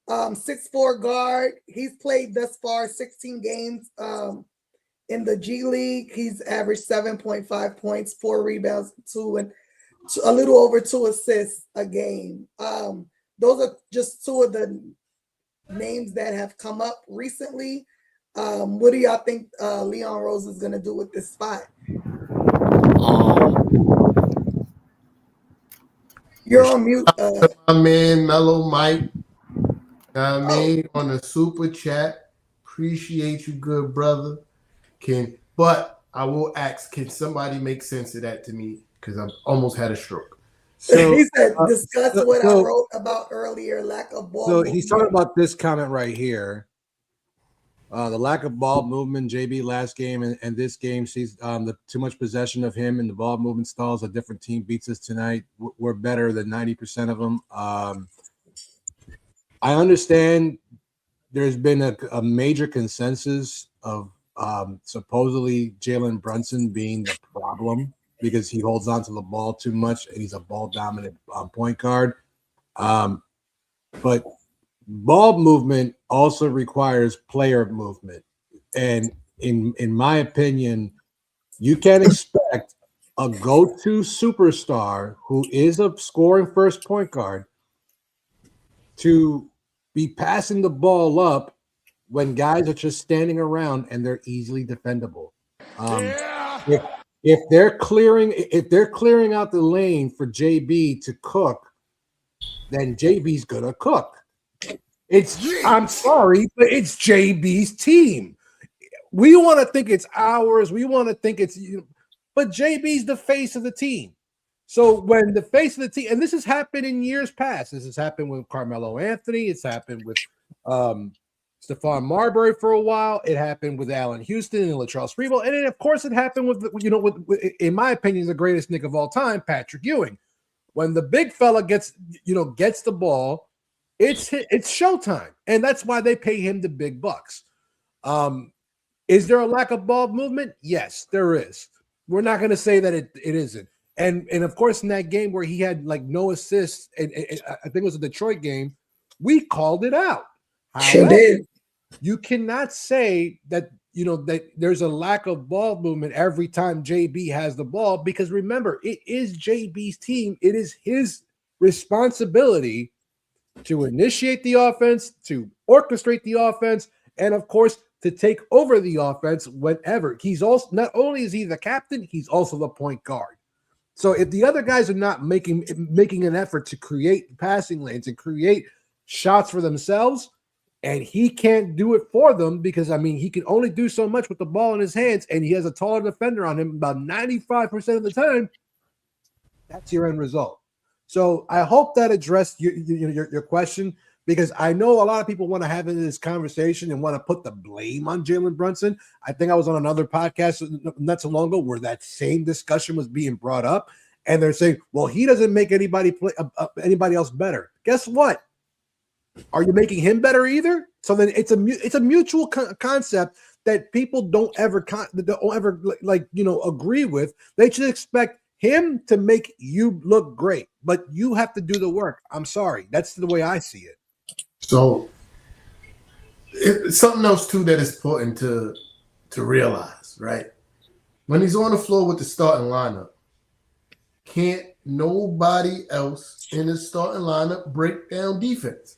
6'4" guard. He's played thus far 16 games in the G League. He's averaged 7.5 points, 4 rebounds, a little over 2 assists a game. Those are just two of the names that have come up recently. What do y'all think Leon Rose is going to do with this spot? You're on mute. My man, Mellow Mike. I mean, on the super chat. Appreciate you, good brother. But I will ask, can somebody make sense of that to me? Because I've almost had a stroke. So he said, discuss what I wrote about earlier, lack of ball movement. He's talking about this comment right here. The lack of ball movement, JB last game and this game sees the too much possession of him and the ball movement stalls. A different team beats us tonight. We're better than 90% of them. I understand there's been a major consensus of supposedly Jalen Brunson being the problem because he holds on to the ball too much and he's a ball dominant point guard. But ball movement also requires player movement. And in my opinion, you can't expect a go-to superstar who is a scoring first point guard to be passing the ball up when guys are just standing around and they're easily defendable. If they're clearing out the lane for JB to cook, then JB's gonna cook. I'm sorry, but it's JB's team. We want to think it's ours. We want to think it's but JB's the face of the team. So when the face of the team, and this has happened in years past. This has happened with Carmelo Anthony. It's happened with Stephon Marbury for a while. It happened with Allen Houston and Latrell Sprewell. And then, of course, it happened with in my opinion, the greatest Knick of all time, Patrick Ewing. When the big fella gets the ball, it's showtime. And that's why they pay him the big bucks. Is there a lack of ball movement? Yes, there is. We're not going to say that it isn't. And of course, in that game where he had like no assists, and I think it was a Detroit game, we called it out. Sure did. You cannot say that that there's a lack of ball movement every time JB has the ball, because remember, it is JB's team. It is his responsibility to initiate the offense, to orchestrate the offense, and of course to take over the offense whenever. He's also, not only is he the captain, he's also the point guard. So if the other guys are not making an effort to create passing lanes and create shots for themselves, and he can't do it for them because, he can only do so much with the ball in his hands, and he has a taller defender on him about 95% of the time, that's your end result. So I hope that addressed your question. because I know a lot of people want to have this conversation and want to put the blame on Jalen Brunson. I think I was on another podcast not so long ago where that same discussion was being brought up, and they're saying, well, he doesn't make anybody else better. Guess what? Are you making him better either? So then it's a mutual concept that people don't ever agree with. They should expect him to make you look great, but you have to do the work. I'm sorry. That's the way I see it. So something else too that is important to realize, right? When he's on the floor with the starting lineup, can't nobody else in the starting lineup break down defense.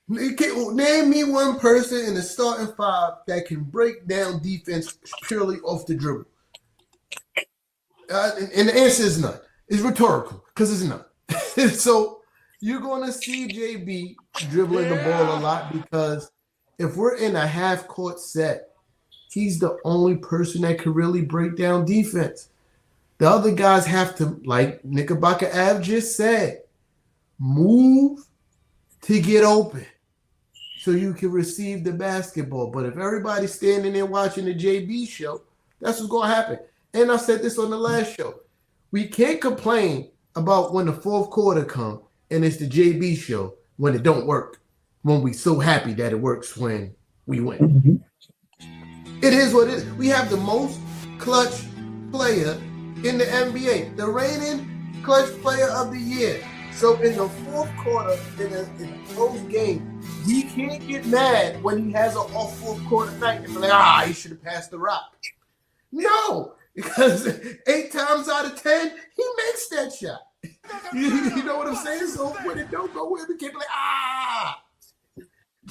Name me one person in the starting five that can break down defense purely off the dribble. And the answer is none. It's rhetorical because it's none. So you're going to see JB dribbling the ball a lot because if we're in a half-court set, he's the only person that can really break down defense. The other guys have to, like Knickerbocker Ave just said, move to get open so you can receive the basketball. But if everybody's standing there watching the JB show, that's what's going to happen. And I said this on the last show. We can't complain about when the fourth quarter comes and it's the JB show when it don't work, when we so happy that it works when we win. Mm-hmm. It is what it is. We have the most clutch player in the NBA, the reigning clutch player of the year. So in the fourth quarter, in a close game, we can't get mad when he has an off fourth quarter night and be like, he should have passed the rock. No, because 8 times out of 10, he makes that shot. You know what I'm saying? So when it don't go in, we can't be like,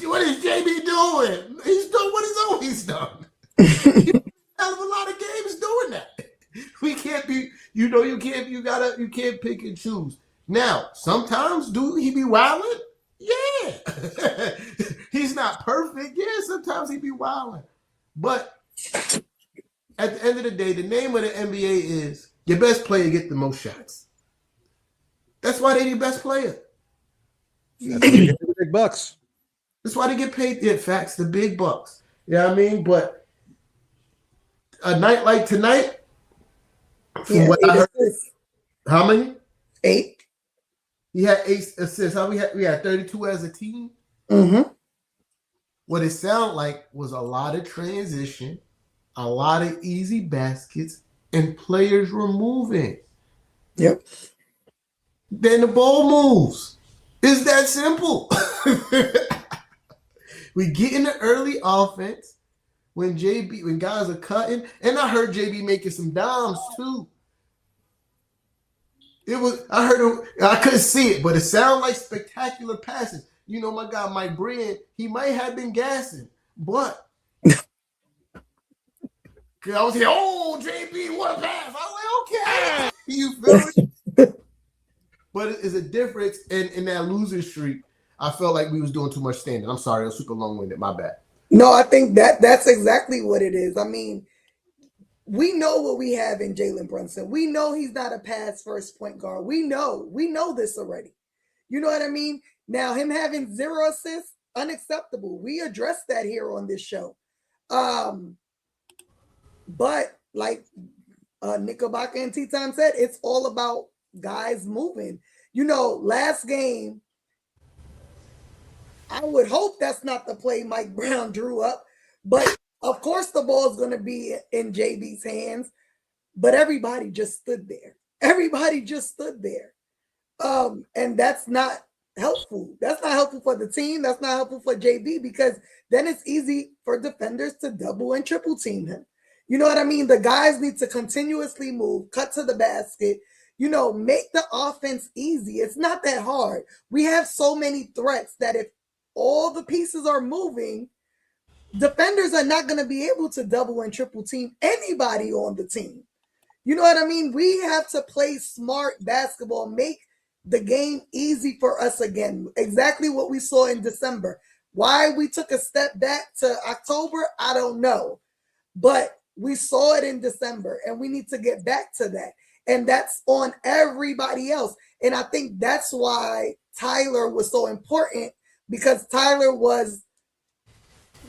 what is JB doing? He's doing what he's always done. He's hell of a lot of games doing that. We can't be, you can't pick and choose. Now, sometimes do he be wilding? Yeah. He's not perfect. Yeah, sometimes he be wilding. But at the end of the day, the name of the NBA is your best player get the most shots. That's why they the best player. That's why they get the big bucks. That's why they get paid. Yeah, facts, the big bucks. You know what I mean? But a night like tonight, from what I heard, how many? 8. He had 8 assists. We had 32 as a team. Mm-hmm. What it sounded like was a lot of transition, a lot of easy baskets, and players were moving. Yep. Then the ball moves. It's that simple. We get in the early offense when guys are cutting, and I heard JB making some dimes too. I couldn't see it, but it sounded like spectacular passes. You know, my guy Mike Brand, he might have been gassing, but I was here, JB, what a pass. I was like, okay. You feel me? But it's a difference in that losing streak. I felt like we was doing too much standing. I'm sorry, I was super long-winded. My bad. No, I think that's exactly what it is. I mean, we know what we have in Jalen Brunson. We know he's not a pass-first point guard. We know this already. You know what I mean? Now, him having 0 assists, unacceptable. We addressed that here on this show. But like Knickerbocker and T-Time said, it's all about guys moving. You know, last game, I would hope that's not the play Mike Brown drew up, but of course the ball is going to be in JB's hands, but everybody just stood there. Everybody just stood there. And that's not helpful. That's not helpful for the team. That's not helpful for JB because then it's easy for defenders to double and triple team him. You know what I mean? The guys need to continuously move, cut to the basket, make the offense easy. It's not that hard. We have so many threats that if all the pieces are moving, defenders are not going to be able to double and triple team anybody on the team. You know what I mean? We have to play smart basketball, make the game easy for us again. Exactly what we saw in December. Why we took a step back to October, I don't know. But we saw it in December, and we need to get back to that. And that's on everybody else. And I think that's why Tyler was so important because Tyler was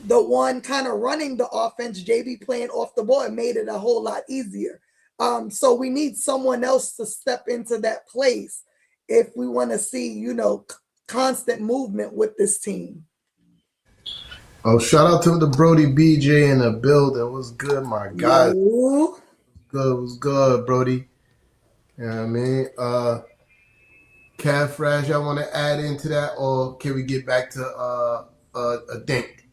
the one kind of running the offense. JB playing off the ball, it made it a whole lot easier. So we need someone else to step into that place if we want to see, constant movement with this team. Oh, shout out to the Brody BJ in the building. What's good, my guy? Yo. Good, was good, Brody. You know what I mean? Calf Rash, y'all want to add into that, or can we get back to a Dink?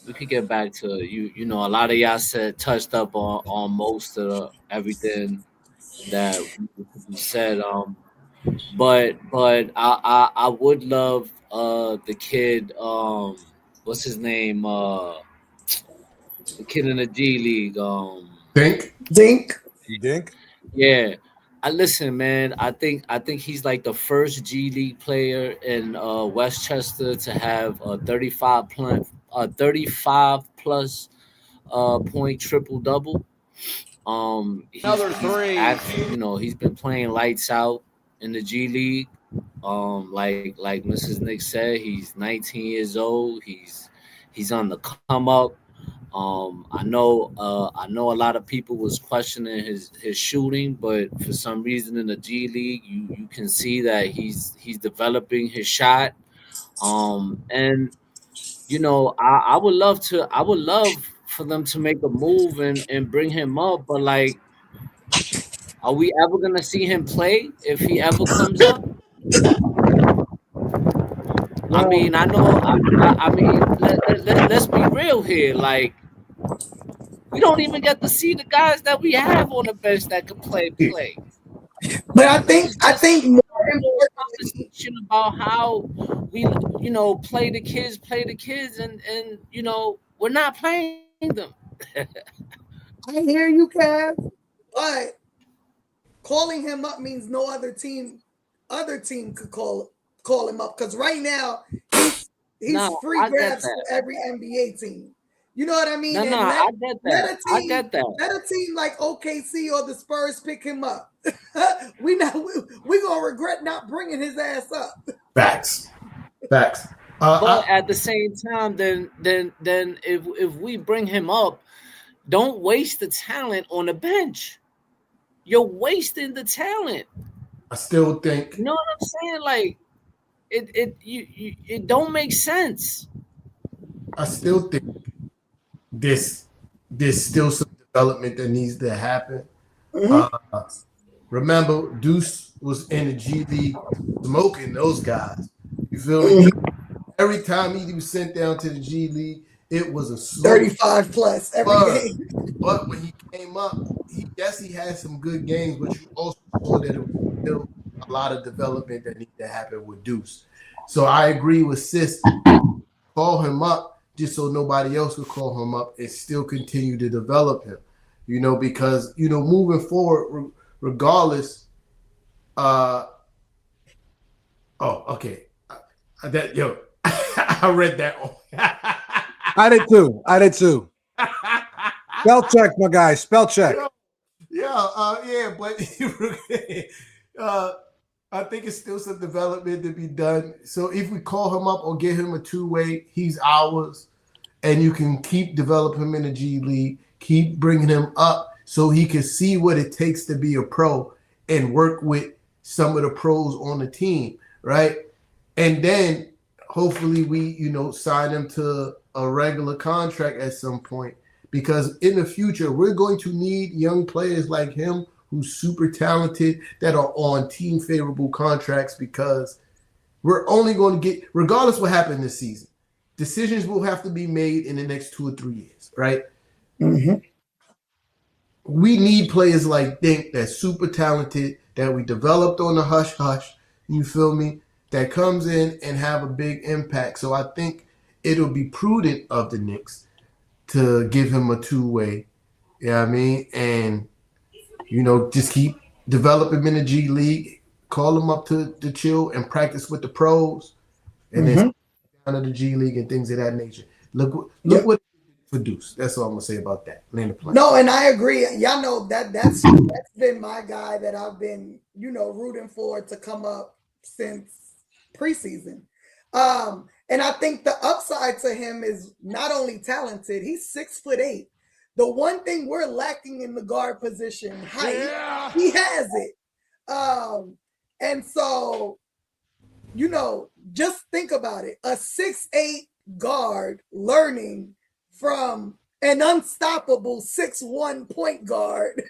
We could get back to a lot of y'all touched up on most of everything that we said. But I would love the kid, what's his name? The kid in the G League. Dink. Yeah. Listen, man. I think he's like the first G League player in Westchester to have a 35 plus point triple double. Another three. He's been playing lights out in the G League. Like Mrs. Nick said, he's 19 years old. He's on the come up. I know a lot of people was questioning his shooting, but for some reason in the G League, you can see that he's developing his shot. And I would love for them to make a move and bring him up, but like, are we ever gonna see him play if he ever comes up? I mean, I know. I mean, let's be real here. Like, we don't even get to see the guys that we have on the bench that can play. But I think more importantly, conversation about how we play the kids, and we're not playing them. I hear you, Cav, but calling him up means no other team could call him up, because right now he's free grabs for every NBA team. You know what I mean? I get that. Let a team like OKC or the Spurs pick him up. we gonna regret not bringing his ass up. Facts. But at the same time, then if we bring him up, don't waste the talent on the bench. You're wasting the talent. I still think. You know what I'm saying? Like, it don't make sense. I still think there's still some development that needs to happen. Mm-hmm. Remember, Deuce was in the G League smoking those guys. You feel me? Every time he was sent down to the G League, it was a 35 plus every game. But when he came up, he had some good games, but you also saw that it was still a lot of development that needed to happen with Deuce. So I agree with Sis. Call him up just so nobody else would call him up and still continue to develop him. Because moving forward, regardless. Okay. I read that. I did too. Spell check, my guy. Spell check. Yeah, but I think it's still some development to be done. So if we call him up or get him a two-way, he's ours, and you can keep developing him in the G League, keep bringing him up so he can see what it takes to be a pro and work with some of the pros on the team, right? And then hopefully we, sign him to a regular contract at some point, because in the future, we're going to need young players like him who's super talented that are on team favorable contracts, because we're only going to get, regardless what happened this season, decisions will have to be made in the next 2 or 3 years, right? Mm-hmm. We need players like Dink that's super talented, that we developed on the hush-hush, you feel me, that comes in and have a big impact. So I think it'll be prudent of the Knicks to give him a two-way, you know what I mean? And, just keep developing him in the G League, call him up to chill and practice with the pros, and then down to the G League and things of that nature. Look what for Deuce. That's all I'm gonna say about that. No, and I agree. Y'all know that's been my guy that I've been, rooting for to come up since preseason. And I think the upside to him is not only talented, he's 6'8". The one thing we're lacking in the guard position, height, he has it. And so, just think about it. A 6'8" guard learning from an unstoppable 6'1" point guard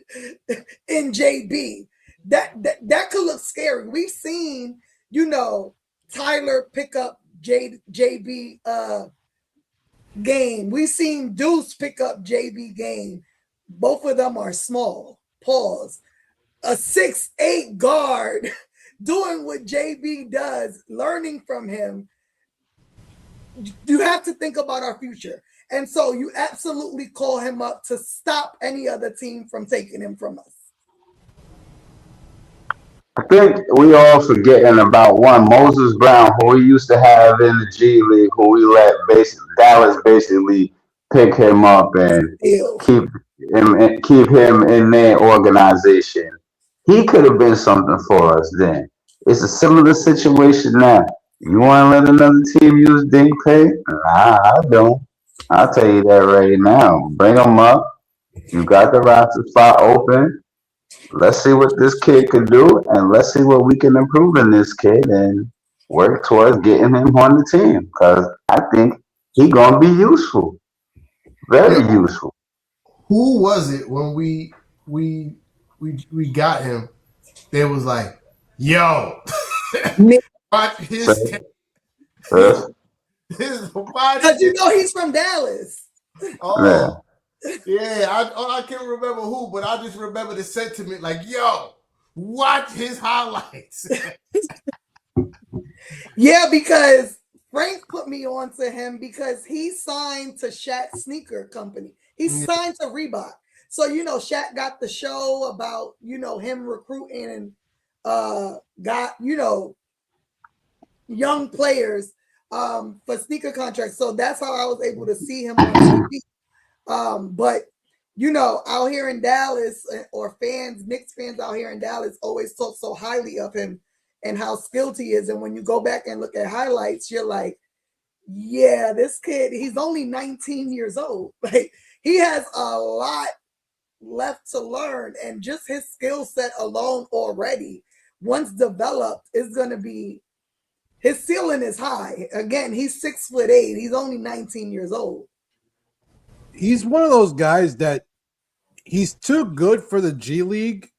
in JB. That could look scary. We've seen, Tyler pick up JB game. We've seen Deuce pick up JB game. Both of them are small. Pause. A 6'8" guard doing what JB does, learning from him. You have to think about our future. And so you absolutely call him up to stop any other team from taking him from us. I think we all forgetting about one Moses Brown, who we used to have in the G League, who we let Dallas basically pick him up and keep him in their organization. He could have been something for us then. It's a similar situation now. You want to let another team use Dink Pate? Nah, I don't. I'll tell you that right now. Bring him up. You got the roster spot open. Let's see what this kid can do, and let's see what we can improve in this kid and work towards getting him on the team. Because I think he's gonna be useful, very useful. Who was it when we got him? They was like, "Yo, watch his." Because he's from Dallas. Oh. Yeah. Yeah, I can't remember who, but I just remember the sentiment like, yo, watch his highlights. Yeah, because Frank put me on to him because he signed to Shaq's sneaker company. He signed to Reebok. So, Shaq got the show about, him recruiting and got, young players for sneaker contracts. So that's how I was able to see him on TV. But out here in Dallas, or Knicks fans out here in Dallas always talk so highly of him and how skilled he is. And when you go back and look at highlights, you're like, yeah, this kid, he's only 19 years old. Like, he has a lot left to learn, and just his skill set alone already, once developed, is going to be, his ceiling is high. Again, he's 6'8". He's only 19 years old. He's one of those guys that he's too good for the G League.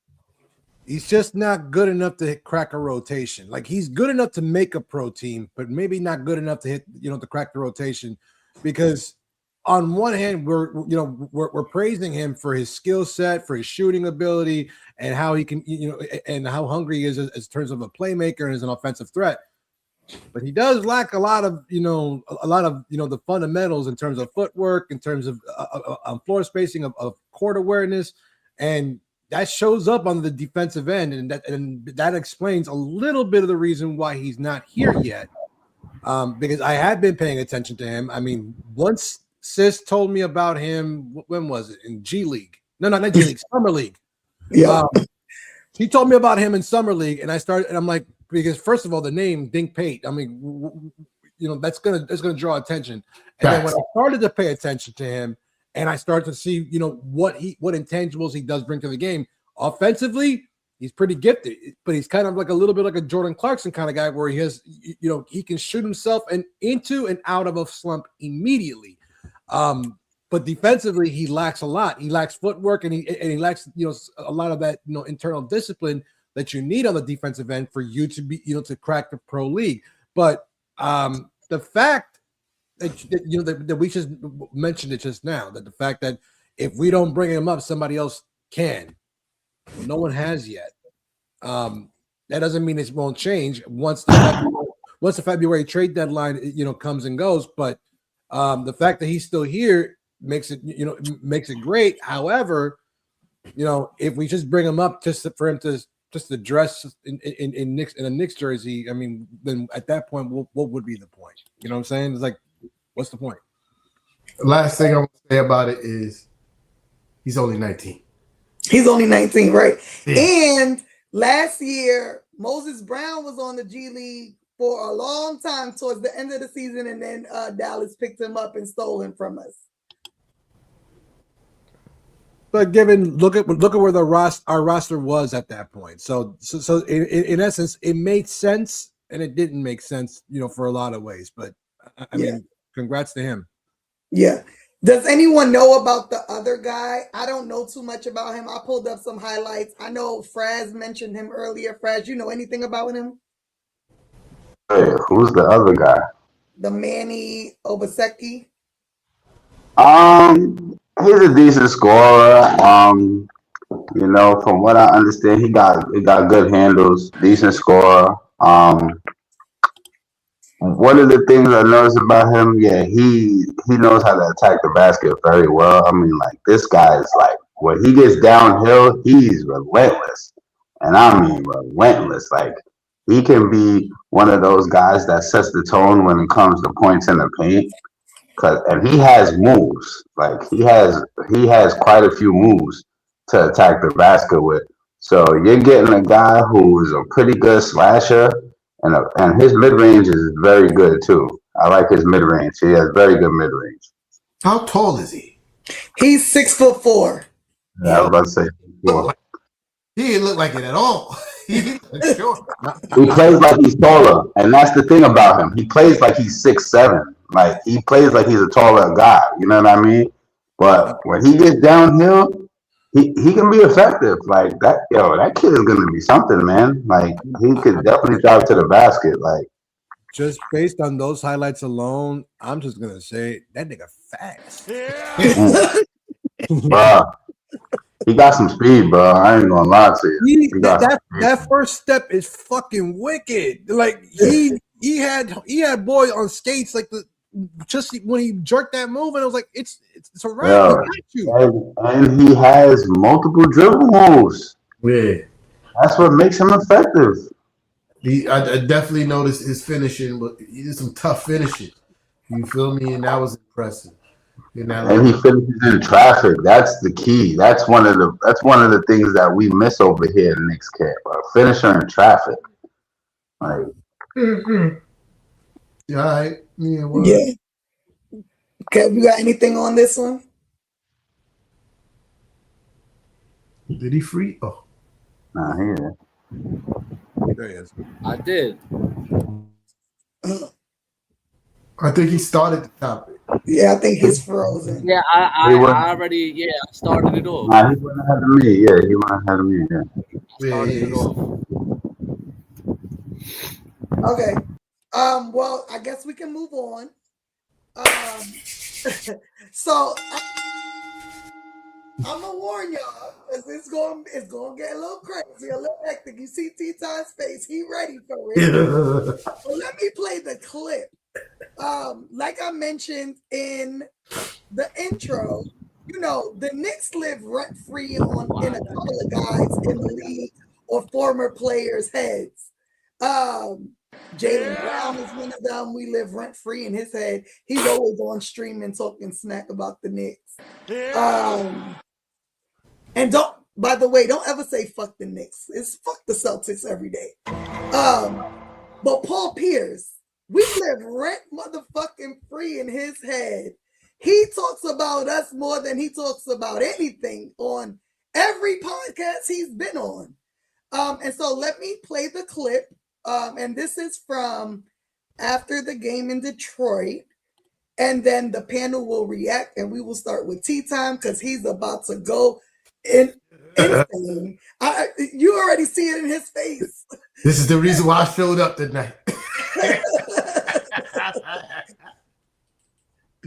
He's just not good enough to crack a rotation. Like, he's good enough to make a pro team, but maybe not good enough to hit, to crack the rotation. Because on one hand, we're praising him for his skill set, for his shooting ability, and how he can, and how hungry he is as terms of a playmaker and as an offensive threat. But he does lack a lot of the fundamentals in terms of footwork, in terms of floor spacing, of court awareness, and that shows up on the defensive end, and that explains a little bit of the reason why he's not here yet. Because I have been paying attention to him. I mean, once Sis told me about him, when was it? In G League? No, not G League, Summer League. Yeah. He told me about him in Summer League, and I'm like, because first of all, the name Dink Pate, I mean, that's gonna draw attention. And then when I started to pay attention to him, and I started to see, what intangibles he does bring to the game. Offensively, he's pretty gifted, but he's kind of like a little bit like a Jordan Clarkson kind of guy, where he has, he can shoot himself into and out of a slump immediately. But defensively, he lacks a lot. He lacks footwork, and he lacks, a lot of that, internal discipline that you need on the defensive end for you to be, to crack the pro league. But the fact that we just mentioned it just now, that the fact that if we don't bring him up, somebody else can. No one has yet. That doesn't mean it won't change once the February trade deadline, comes and goes. But the fact that he's still here makes it great. However, if we just bring him up just for him to dress in a Knicks jersey, I mean, then at that point, what would be the point? You know what I'm saying? It's like, what's the point? Last thing I want to say about it is he's only 19. He's only 19, right? Yeah. And last year, Moses Brown was on the G League for a long time towards the end of the season, and then Dallas picked him up and stole him from us. But look at where our roster was at that point. So in essence, it made sense, and it didn't make sense, for a lot of ways. But I mean, congrats to him. Yeah. Does anyone know about the other guy? I don't know too much about him. I pulled up some highlights. I know Fraz mentioned him earlier. Fraz, you know anything about him? Hey, who's the other guy? The Manny Obaseki. He's a decent scorer. From what I understand, he got good handles, decent scorer. One of the things I noticed about him, he knows how to attack the basket very well. I mean, like, this guy is like, when he gets downhill, he's relentless. And I mean relentless. Like, he can be one of those guys that sets the tone when it comes to points in the paint. And he has moves. Like, he has quite a few moves to attack the basket with. So you're getting a guy who is a pretty good slasher. And his mid-range is very good, too. I like his mid-range. He has very good mid-range. How tall is he? He's 6'4". Yeah, I was about to say 6'4". He didn't look like it at all. He plays like he's taller. And that's the thing about him. He plays like he's 6'7". Like, he plays like he's a taller guy. You know what I mean? But when he gets downhill, he can be effective. Like, that kid is gonna be something, man. Like, he could definitely drive to the basket. Like, just based on those highlights alone, I'm just gonna say that nigga fast. Bro, he got some speed, bro. I ain't gonna lie to you. That first step is fucking wicked. Like, he had boy on skates, like, just when he jerked that move, and I was like, it's a wrap. And he has multiple dribble moves. Yeah, that's what makes him effective. I definitely noticed his finishing, but he did some tough finishing. You feel me? And that was impressive. And he finishes in traffic. That's the key. That's one of the things that we miss over here in Knicks camp. Finisher in traffic. Like. Yeah, all right. Yeah. Okay, you got anything on this one? Did he free? Oh. Nah, he didn't. There he is. I did. I think he started the topic. Yeah, I think he's frozen. Yeah, I already started it off. Nah, he went ahead of me. Yeah, he went ahead of me. Yeah. I started it off. Okay. Well, I guess we can move on. So I'm gonna warn y'all, it's gonna get a little crazy, a little hectic. You see T-Time's face, he ready for it. Well, let me play the clip. Like I mentioned in the intro, the Knicks live rent-free in a couple of guys in the league or former players' heads. Jalen Brown is one of them. We live rent-free in his head. He's always on streaming, talking smack about the Knicks. And by the way, don't ever say fuck the Knicks. It's fuck the Celtics every day. But Paul Pierce, we live rent motherfucking free in his head. He talks about us more than he talks about anything on every podcast he's been on. And so let me play the clip. And this is from after the game in Detroit. And then the panel will react, and we will start with T-Time because he's about to go insane. You already see it in his face. This is the reason why I showed up tonight.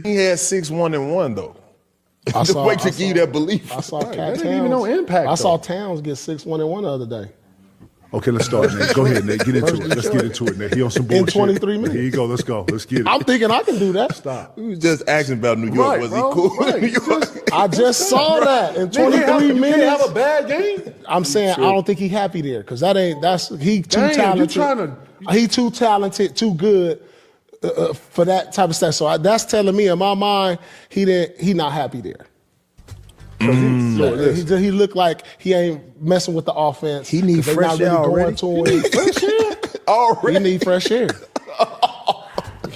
He had 6-1-1 though. I saw, the way to give you that belief. I saw Towns. Even no impact. I saw Towns get 6-1-1 the other day. Okay, let's start, Nate. Go ahead, Nate. Get into it. Let's get into it, Nate. He on some bullshit. In 23 minutes. Here you go. Let's go. Let's get it. I'm thinking I can do that. Stop. We was just asking about New York. Right, was bro, he cool right. in New York? I just saw that in 23 minutes. He have a bad game? I'm saying I don't think he happy there because he too talented. He too talented, too good for that type of stuff. So that's telling me in my mind he not happy there. He looked like he ain't messing with the offense. He need fresh air already. He need fresh air already. He need fresh air.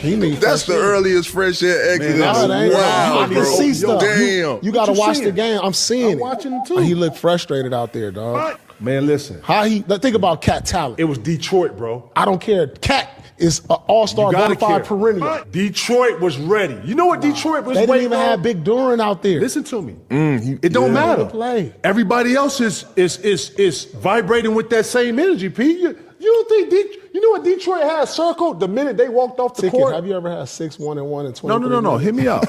That's the earliest fresh air exit. Wow, I can see stuff. Damn. You got to watch the game. I'm seeing it. Watching it too. He looked frustrated out there, dog. Man, listen. Think about Cat talent. It was Detroit, bro. I don't care. Cat is an all-star bona fide perennial. Detroit was ready. You know what Detroit was They waiting didn't even have Big Duran out there. Listen to me. It don't matter. Play. Everybody else is vibrating with that same energy, Pete. You don't think you know what Detroit had circled the minute they walked off the court? Have you ever had 6-1-1 and 23? No. Hit me out.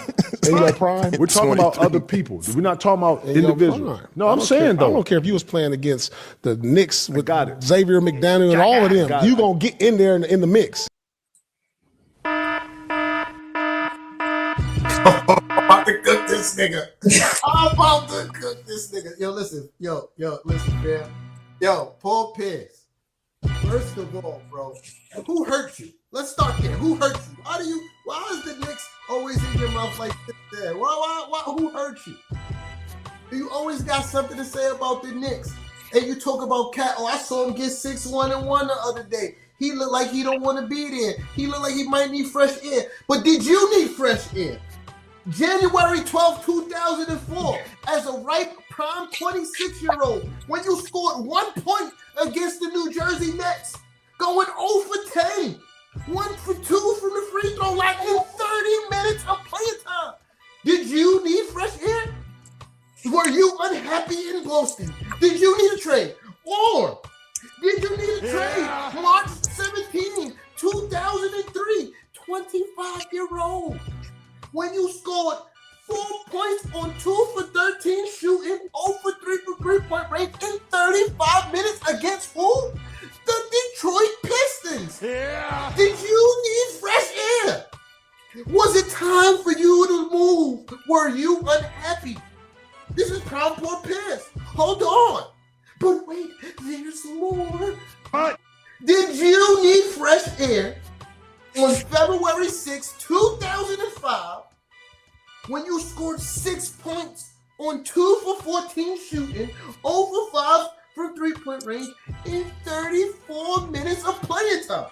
In your prime? We're talking about other people. We're not talking about individuals. No, I'm saying though. I don't care if you was playing against the Knicks with Xavier McDaniel and all of them. You gonna get in there in the mix. I'm about to cook this nigga. Yo, listen. Yo, listen, man. Yo, Paul Pierce. First of all, bro, who hurt you? Let's start there. Who hurt you? Why is the Knicks always in your mouth like this there? Why, who hurt you? You always got something to say about the Knicks. And you talk about Cat. Oh, I saw him get 6-1-1 the other day. He looked like he don't want to be there. He looked like he might need fresh air. But did you need fresh air? January 12, 2004, as a ripe, prime 26-year-old, when you scored 1 point against the New Jersey Nets, going 0 for 10, 1 for 2 from the free throw line in 30 minutes of playing time. Did you need fresh air? Were you unhappy in Boston? Did you need a trade? Or did you need a trade? March 17, 2003, 25-year-old. When you scored 4 points on 2 for 13 shooting, 0 for 3 from three-point range in 35 minutes against who? The Detroit Pistons. Yeah. Did you need fresh air? Was it time for you to move? Were you unhappy? This is Prime Paul Pierce. Hold on. But wait, there's more. What? Did you need fresh air on February 6, 2005, when you scored 6 points on 2 for 14 shooting, 0 for 5 from three-point range in 34 minutes of playing time?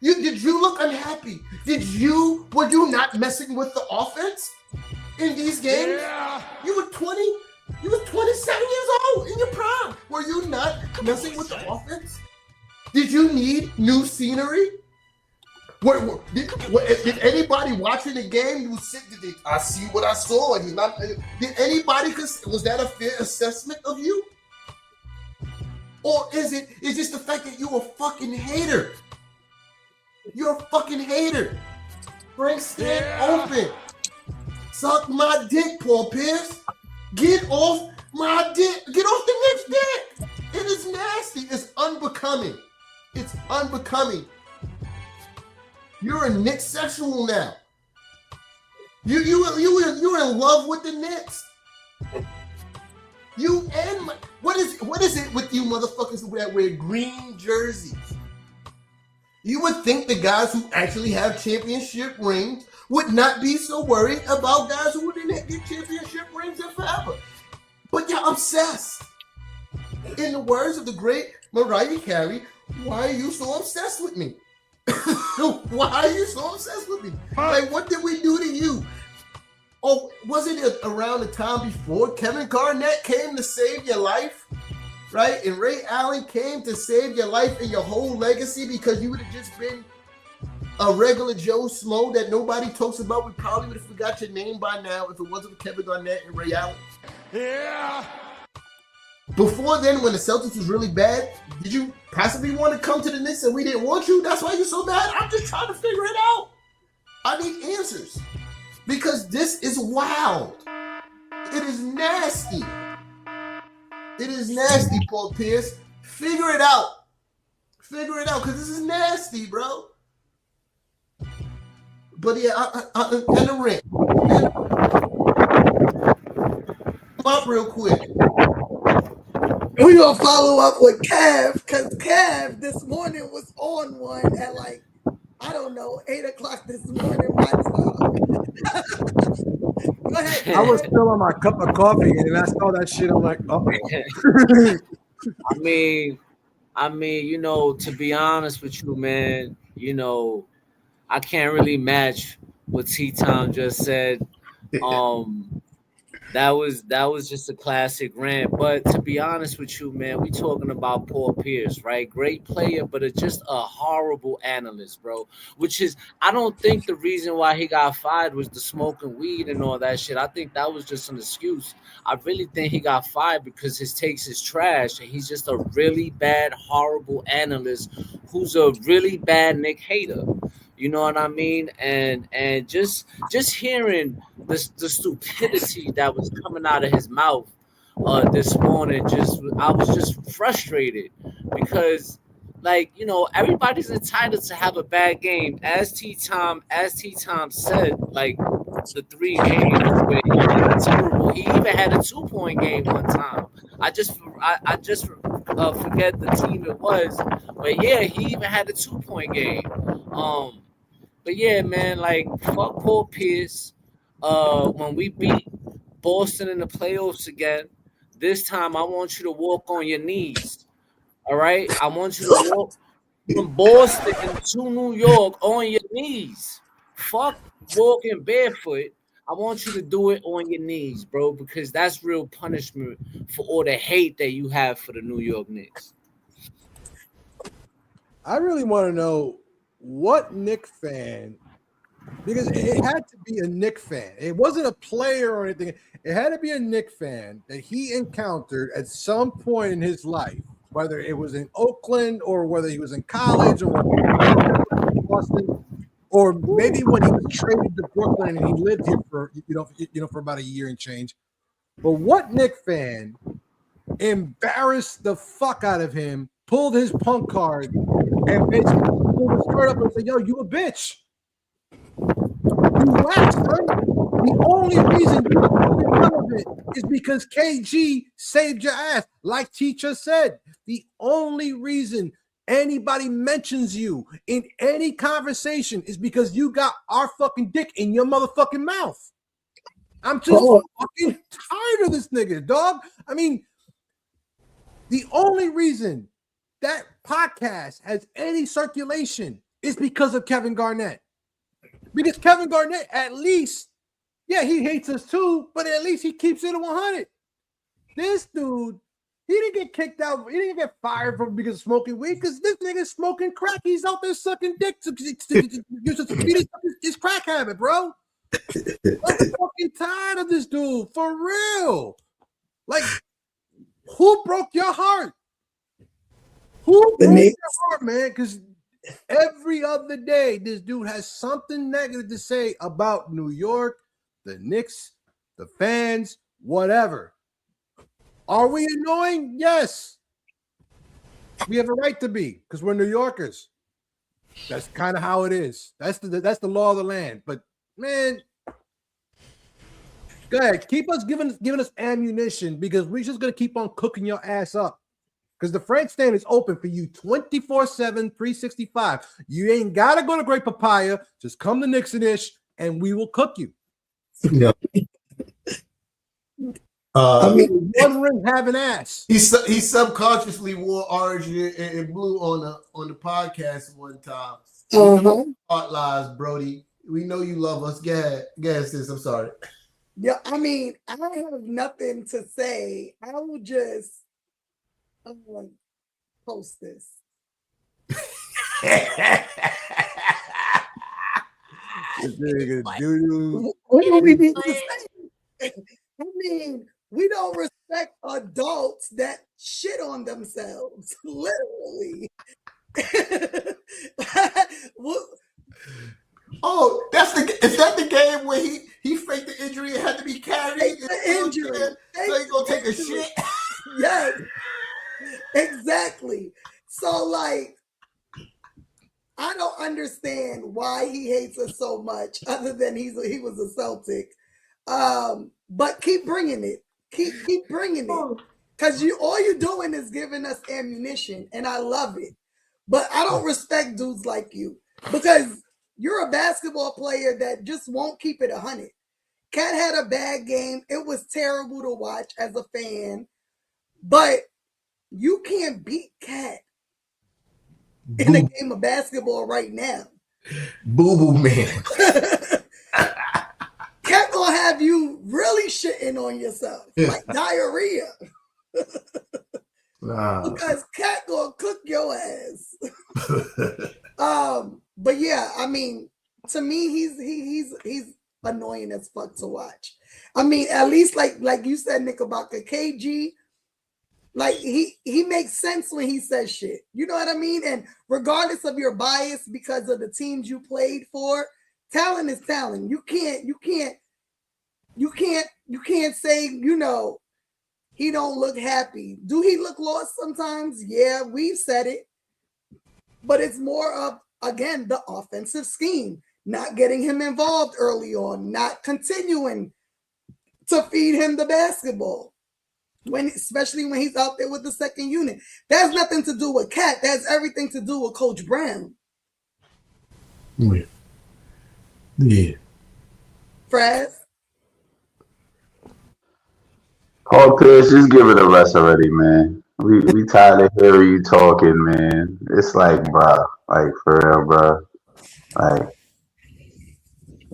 Did you look unhappy? Were you not messing with the offense in these games? Yeah. You were 27 years old in your prime. Were you not messing with the offense? Did you need new scenery? Did anybody watching the game? You sit. I see what I saw. And did anybody? Was that a fair assessment of you? Or is just the fact that you're a fucking hater? You're a fucking hater. Frank, stand open. Suck my dick, Paul Pierce. Get off my dick. Get off the Knicks' dick. It is nasty. It's unbecoming. It's unbecoming. You're a Knicks sexual now. You're in love with the Knicks. What is it with you motherfuckers that wear green jerseys? You would think the guys who actually have championship rings would not be so worried about guys who didn't get championship rings in forever. But you're obsessed. In the words of the great Mariah Carey, why are you so obsessed with me? Why are you so obsessed with me? Like, what did we do to you? Oh, wasn't it around the time before Kevin Garnett came to save your life? Right? And Ray Allen came to save your life and your whole legacy because you would have just been a regular Joe Smo that nobody talks about. We probably would have forgot your name by now if it wasn't for Kevin Garnett and Ray Allen. Yeah. Before then, when the Celtics was really bad, did you possibly want to come to the Knicks and we didn't want you? That's why you're so bad? I'm just trying to figure it out. I need answers. Because this is wild. It is nasty. It is nasty, Paul Pierce. Figure it out. Figure it out, because this is nasty, bro. But yeah, and the ring. Up real quick. We're going to follow up with Cav, because Cav this morning was on one at like I don't know, 8 o'clock this morning, my time. Go ahead. I was still on my cup of coffee, and I saw that shit. I'm like, oh. I mean, you know, to be honest with you, man, you know, I can't really match what T-Tom just said. That was just a classic rant. But to be honest with you, man, we talking about Paul Pierce, right? Great player, but just a horrible analyst, bro. Which is, I don't think the reason why he got fired was the smoking weed and all that shit. I think that was just an excuse. I really think he got fired because his takes is trash, and he's just a really bad, horrible analyst who's a really bad Knick hater. You know what I mean? And just hearing the stupidity that was coming out of his mouth this morning, I was just frustrated because, like, you know, everybody's entitled to have a bad game. As T Tom said, like, the 3 games where he was terrible. He even had a 2-point game one time. I just forget the team it was, but yeah, he even had a 2-point game. But yeah, man, like, fuck Paul Pierce. When we beat Boston in the playoffs again, this time I want you to walk on your knees. All right? I want you to walk from Boston to New York on your knees. Fuck walking barefoot. I want you to do it on your knees, bro, because that's real punishment for all the hate that you have for the New York Knicks. I really want to know what Knick fan, because it had to be a Knick fan. It wasn't a player or anything. It had to be a Knick fan that he encountered at some point in his life, whether it was in Oakland or whether he was in college or Boston, or maybe when he was traded to Brooklyn and he lived here for for about a year and change. But what Knick fan embarrassed the fuck out of him, pulled his punk card, and basically pulled his skirt up and said, "Yo, you a bitch. You whack, son. The only reason you're relevant is because KG saved your ass." Like Teacher said, the only reason anybody mentions you in any conversation is because you got our fucking dick in your motherfucking mouth. I'm just fucking tired of this nigga, dog. I mean, the only reason that podcast has any circulation is because of Kevin Garnett. Because Kevin Garnett, at least, yeah, he hates us too, but at least he keeps it at 100. This dude, he didn't get kicked out. He didn't get fired because of smoking weed, because this nigga's smoking crack. He's out there sucking dick to beat his crack habit, bro. I'm fucking tired of this dude, for real. Like, who broke your heart? Who broke your heart, man? Because every other day, this dude has something negative to say about New York, the Knicks, the fans, whatever. Are we annoying? Yes. We have a right to be, because we're New Yorkers. That's kind of how it is. That's the law of the land. But man, go ahead. Keep us giving us ammunition, because we're just gonna keep on cooking your ass up. Because the Frank stand is open for you 24/7, 365. You ain't gotta go to Great Papaya. Just come to Nixon-ish and we will cook you. Yeah. I mean, one ring have an ass. He subconsciously wore orange and blue on the podcast one time. Heart lies, Brody. We know you love us. Go ahead, sis. I'm sorry. Yeah, I mean, I have nothing to say. I will just post this. What do we need to say? I mean, we don't respect adults that shit on themselves, literally. Oh, is that the game where he faked the injury and had to be carried? The injury. So he gonna take a shit? Yes, exactly. So, like, I don't understand why he hates us so much, other than he was a Celtic. But keep bringing it. Keep bringing it. Because all you're doing is giving us ammunition, and I love it. But I don't respect dudes like you. because you're a basketball player that just won't keep it 100. Cat had a bad game. It was terrible to watch as a fan, but you can't beat Cat in a game of basketball right now. Boo man. Cat gonna have you really shitting on yourself, like diarrhea. Because Cat gonna cook your ass. But yeah, I mean, to me, he's annoying as fuck to watch. I mean, at least like you said, Nick, about the KG, like he makes sense when he says shit. You know what I mean? And regardless of your bias because of the teams you played for, talent is talent. You can't say, you know, he don't look happy. Do he look lost sometimes? Yeah, we've said it. But it's more of, again, the offensive scheme, not getting him involved early on, not continuing to feed him the basketball, especially when he's out there with the second unit. That has nothing to do with Cat. That has everything to do with Coach Brown. Yeah. Fraz? Paul Pierce, just give it a rest already, man. We tired of hearing you talking, man. It's like, bro, like for real, bro. Like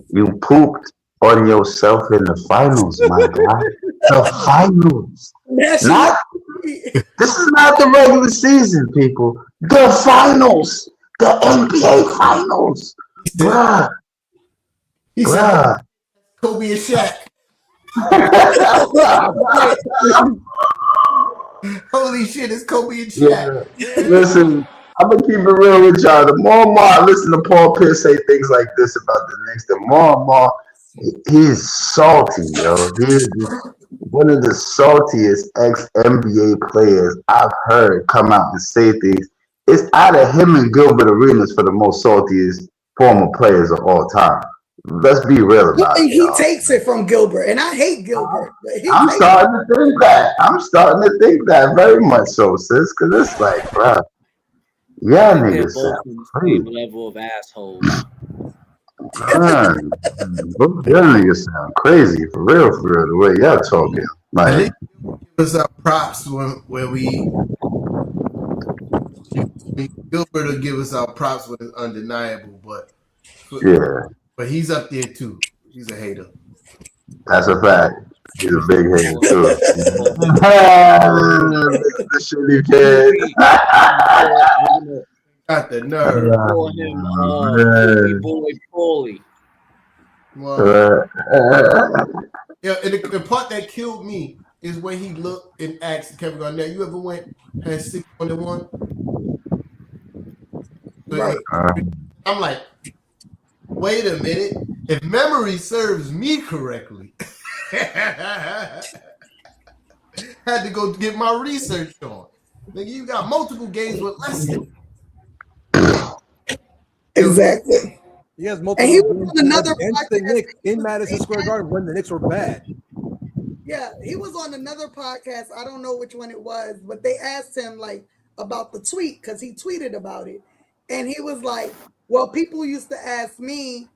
you pooped on yourself in the finals, my guy. The finals. This is not the regular season, people. The finals. The NBA finals. Bruh. He said Kobe and Shaq. Holy shit, it's Kobe and Shaq. Yeah. Listen, I'm gonna keep it real with y'all. The more and more I listen to Paul Pierce say things like this about the Knicks, the more and more he's salty, yo. He's one of the saltiest ex-NBA players I've heard come out and say things. It's out of him and Gilbert Arenas for the most saltiest former players of all time. Let's be real about it. He takes it from Gilbert, and I hate Gilbert. I'm starting to think that. I'm starting to think that very much so, sis, because it's like, bro, yeah, niggas sound crazy. Level of assholes. Man, y'all niggas sound crazy for real, the way y'all talking. Like, give us our props when we. Gilbert will give us our props when it's undeniable, but yeah. But he's up there too. He's a hater. That's a fact. He's a big hater too. The shitty kid. Got the nerve. Call him boy Paulie. Yeah, and the part that killed me is when he looked and asked Kevin Garnett, "You ever had 6-1?" Right. I'm like, wait a minute. If memory serves me correctly, had to go get my research on. Nigga, you got multiple games with less than. Exactly. He has multiple. And he was on another against the Knicks in Madison Square Garden when the Knicks were bad. Yeah, he was on another podcast. I don't know which one it was, but they asked him like about the tweet because he tweeted about it, and he was like, "Well, people used to ask me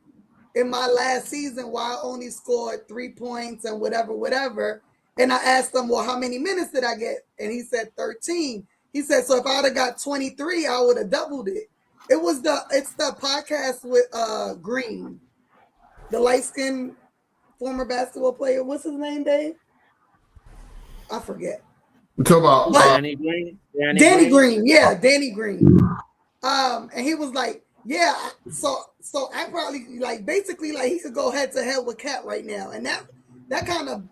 in my last season why I only scored 3 points and whatever. And I asked him, well, how many minutes did I get? And he said 13. He said, so if I would have got 23, I would have doubled it. It's the podcast with Green, the light-skinned former basketball player. What's his name, Dave? I forget. You talking about Danny Green? Danny Green, yeah, Danny Green. And he was like, yeah, so I probably basically he could go head to head with Cat right now. And that kind of,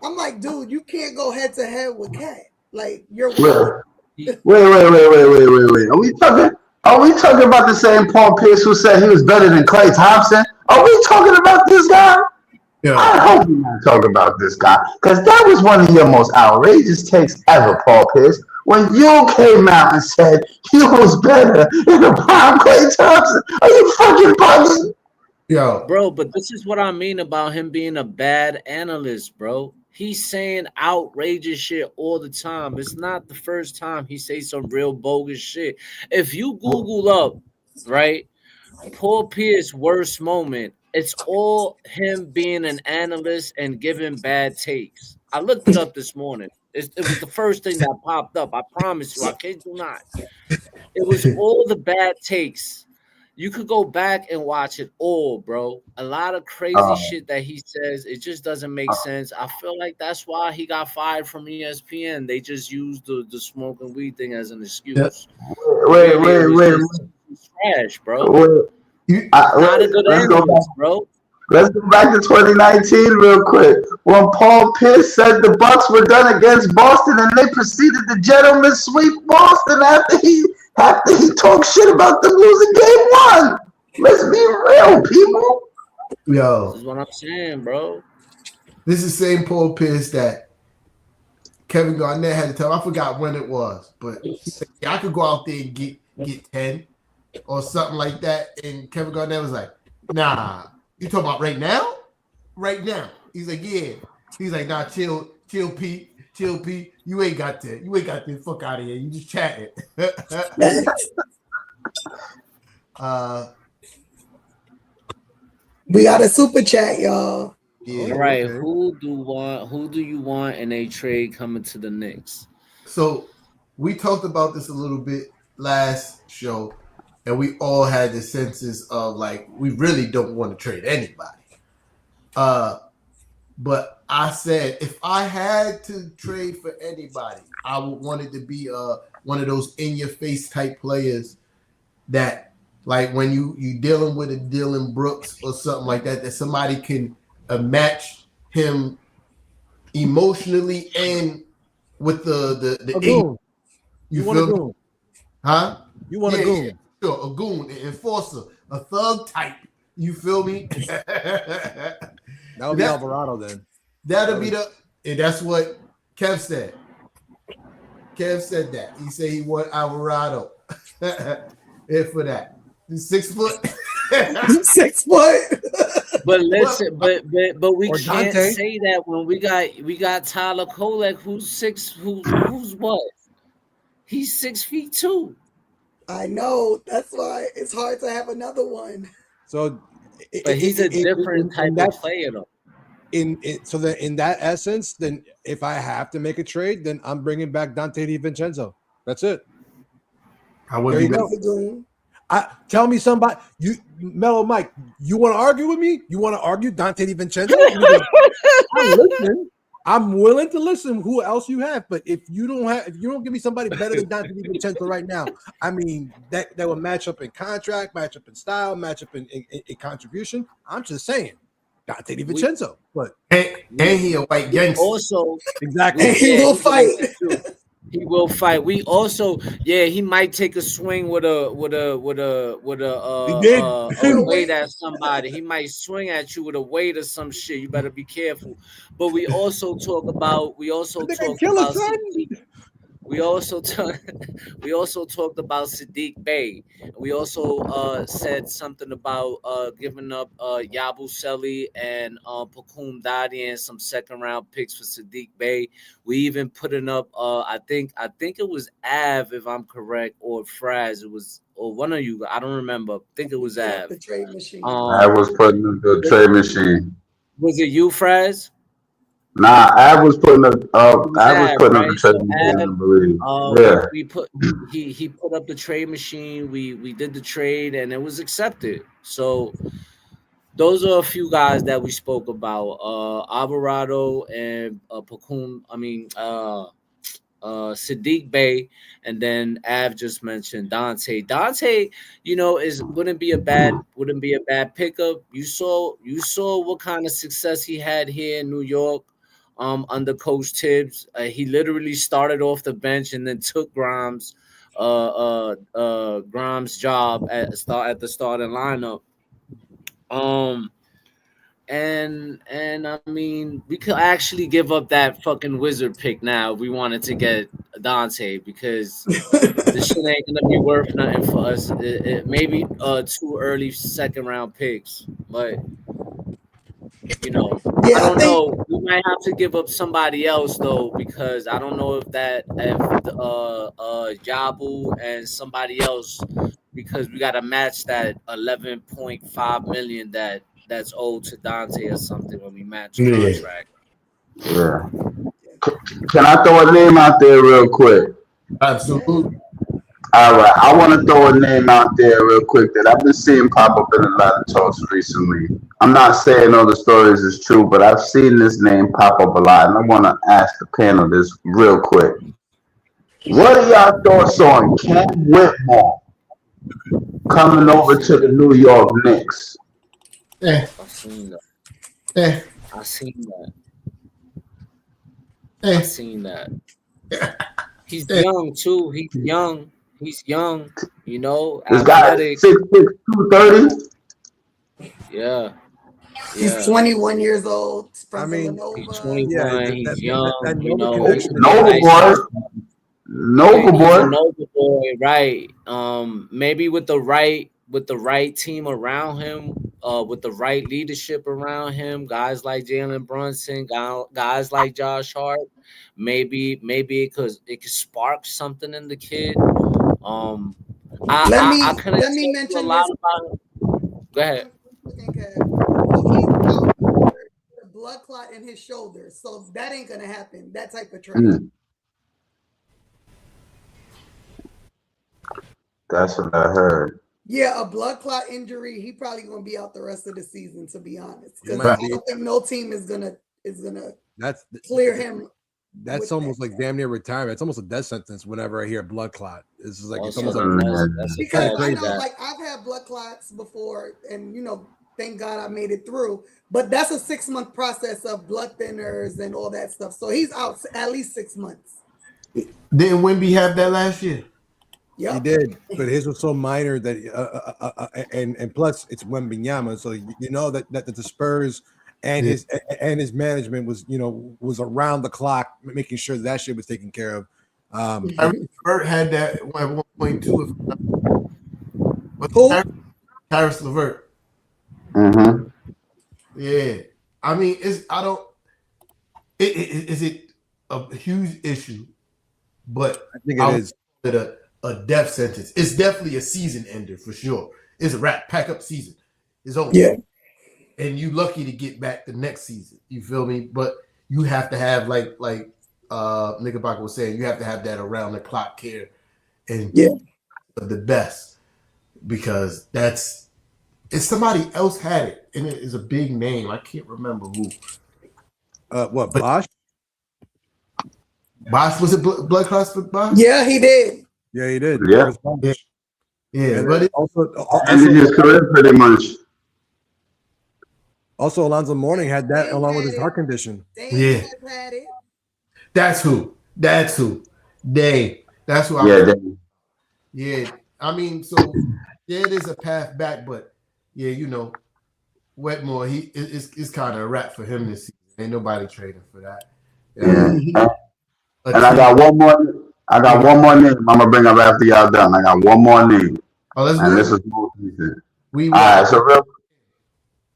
I'm like, dude, you can't go head to head with Cat. Like, you're wait. Are we talking about the same Paul Pierce who said he was better than Klay Thompson? Are we talking about this guy? Yeah. I hope we're not talking about this guy, because that was one of your most outrageous takes ever, Paul Pierce. When you came out and said he was better than the prime Klay Thompson, are you fucking bugging? Yo, bro, but this is what I mean about him being a bad analyst, bro. He's saying outrageous shit all the time. It's not the first time he says some real bogus shit. If you Google up, right, Paul Pierce's worst moment, it's all him being an analyst and giving bad takes. I looked it up this morning. It was the first thing that popped up. I promise you, I kid you not. It was all the bad takes. You could go back and watch it all, bro. A lot of crazy shit that he says, it just doesn't make sense. I feel like that's why he got fired from ESPN. They just used the smoking weed thing as an excuse. Wait. Trash, bro. Not a good analyst, bro. Let's go back to 2019 real quick. When Paul Pierce said the Bucks were done against Boston and they proceeded to gentleman sweep Boston after he talked shit about them losing game 1. Let's be real, people. Yo. This is what I'm saying, bro. This is the same Paul Pierce that Kevin Garnett had to tell. I forgot when it was, but he said, yeah, I could go out there and get 10 or something like that. And Kevin Garnett was like, nah. You talking about right now? Right now. He's like, yeah. He's like, nah, chill, Pete. You ain't got that. You ain't got that. Fuck out of here. You just chatting. We got a super chat, y'all. Yeah. All right. Who do you want in a trade coming to the Knicks? So we talked about this a little bit last show. And we all had the senses of like, we really don't want to trade anybody. But I said, if I had to trade for anybody, I would want it to be one of those in-your-face type players that, like, when you dealing with a Dylan Brooks or something like that, that somebody can match him emotionally and with the goon. You want a feel goon? Huh? You want a goon? Yeah. Sure, a goon, an enforcer, a thug type. You feel me? That would be Alvarado then. That'll be and that's what Kev said. Kev said that. He said he want Alvarado. And for that. He's 6 foot. 6 foot. But listen, but we can't say that when we got Tyler Kolek, who's what? He's 6 feet 2. I know. That's why it's hard to have another one. So, but he's a different type of player, though. In that essence, then if I have to make a trade, then I'm bringing back Dante DiVincenzo. That's it. There you go. Tell me somebody. Mellow Mike. You want to argue with me? You want to argue Dante DiVincenzo? I'm listening. I'm willing to listen. Who else you have? But if you don't give me somebody better than Dante DiVincenzo right now, I mean that will match up in contract, match up in style, match up in contribution. I'm just saying, Dante DiVincenzo. But and he a white gangster. Also, exactly. And he will fight. He will fight. We also, he might take a swing with a weight at somebody. He might swing at you with a weight or some shit. You better be careful. But we also talk about Sadiq Bey. We also said something about giving up Yabusele and Pakum Dadi and some second round picks for Sadiq Bey. We even putting up I think it was Av, if I'm correct, or Fraz. It was, or one of you. I don't remember. I think it was Av. The trade machine. I was putting up the trade machine. Was it you, Fraz? Nah, I was putting up. I was putting up the trade machine. I believe. He put up the trade machine. We did the trade and it was accepted. So those are a few guys that we spoke about. Alvarado and Pakum. Sadiq Bey, and then Av just mentioned Dante. Dante, wouldn't be a bad pickup. You saw what kind of success he had here in New York. Under Coach Tibbs, he literally started off the bench and then took Grimes' job at the starting lineup. And I mean, we could actually give up that fucking wizard pick now if we wanted to get Dante, because this shit ain't gonna be worth nothing for us. It maybe 2 early second round picks, but I don't know. We might have to give up somebody else though, because I don't know if Jabu and somebody else, we because we got to match that 11.5 million that's owed to Dante or something when we match contract. Yeah. Can I throw a name out there real quick? Absolutely. All right, I want to throw a name out there real quick that I've been seeing pop up in a lot of talks recently. I'm not saying all the stories is true, but I've seen this name pop up a lot, and I want to ask the panel this real quick. What are y'all thoughts on Cam Whitmore coming over to the New York Knicks? I've seen that. I've seen that. He's young too. He's young. You know, this guy is 6'6", 230. Yeah. He's 21 years old. From he's 21. Yeah, he's young. You know, Noble boy, right? Maybe with the right team around him, with the right leadership around him, guys like Jalen Brunson, guys like Josh Hart, maybe it could spark something in the kid. Let me mention a lot about him. Go ahead. The blood clot in his shoulder, so that ain't gonna happen. That type of trade. That's what I heard. Yeah, a blood clot injury. He probably gonna be out the rest of the season, to be honest. Because I don't think no team is gonna clear him. That's almost like damn near retirement. It's almost a death sentence whenever I hear blood clot. It's like it's almost because I know, like I've had blood clots before, and thank God I made it through. But that's a 6-month process of blood thinners and all that stuff. So he's out at least 6 months. Didn't Wemby have that last year? Yeah, he did, but his was so minor that and plus it's Wembanyama, so that the Spurs and his management was around the clock making sure that shit was taken care of. Bert had that at 1.2. Harris LeVert. Mm-hmm. Yeah, I mean, is it a huge issue? But I think it is a death sentence. It's definitely a season ender for sure. It's a wrap. Pack up season. It's over. Yeah. And you lucky to get back the next season. You feel me? But you have to have like Knickerbocker was saying, you have to have that around the clock care and the best, because if somebody else had it and it is a big name. I can't remember who. What, Bosch? Bosch, was it blood clots for Bosch? Yeah, he did. Yeah, he did. Yeah. But it also ended his career pretty much. Also, Alonzo Mourning had that along with his heart condition. Yeah. That's who. That's who I Yeah. I mean, so it is a path back, but Wetmore, it's kind of a wrap for him this season. Ain't nobody trading for that. Yeah. And I got one more name I'm gonna bring up after y'all done. I got one more name. Oh, let's and do this it. is most recent. All right, so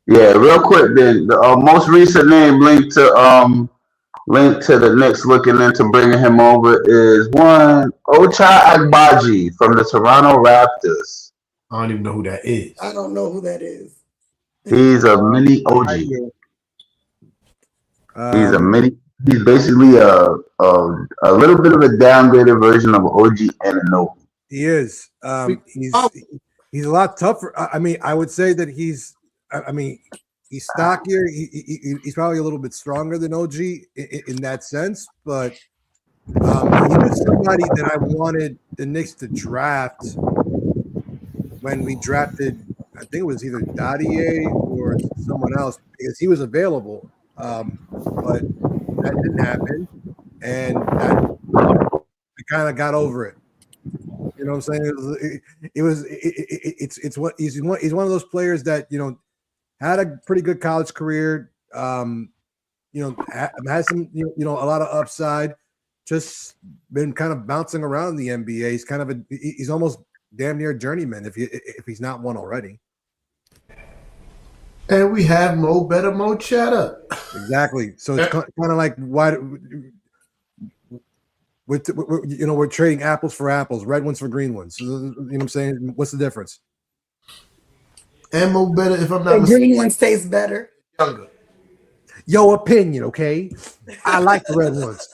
real quick then. The most recent name linked to the Knicks looking into bringing him over is one Ochai Agbaji from the Toronto Raptors. I don't even know who that is. I don't know who that is. He's a mini OG. He's basically a little bit of a downgraded version of OG Anunoby. He is. He's a lot tougher. I mean, I would say that he's stockier. He's probably a little bit stronger than OG in that sense, but he was somebody that I wanted the Knicks to draft when we drafted. I think it was either Dadier or someone else because he was available, but that didn't happen, and I kind of got over it. You know what I'm saying? He's one of those players that had a pretty good college career. Has some a lot of upside. Just been kind of bouncing around the NBA. He's almost damn near journeyman if he's not one already. And we have Mo Better Mo Chatter. Exactly. So it's kind of like why We're trading apples for apples, red ones for green ones. You know what I'm saying? What's the difference? Ammo better if I'm not The mistaken. green ones taste better. Younger. Your opinion, okay? I like the red ones.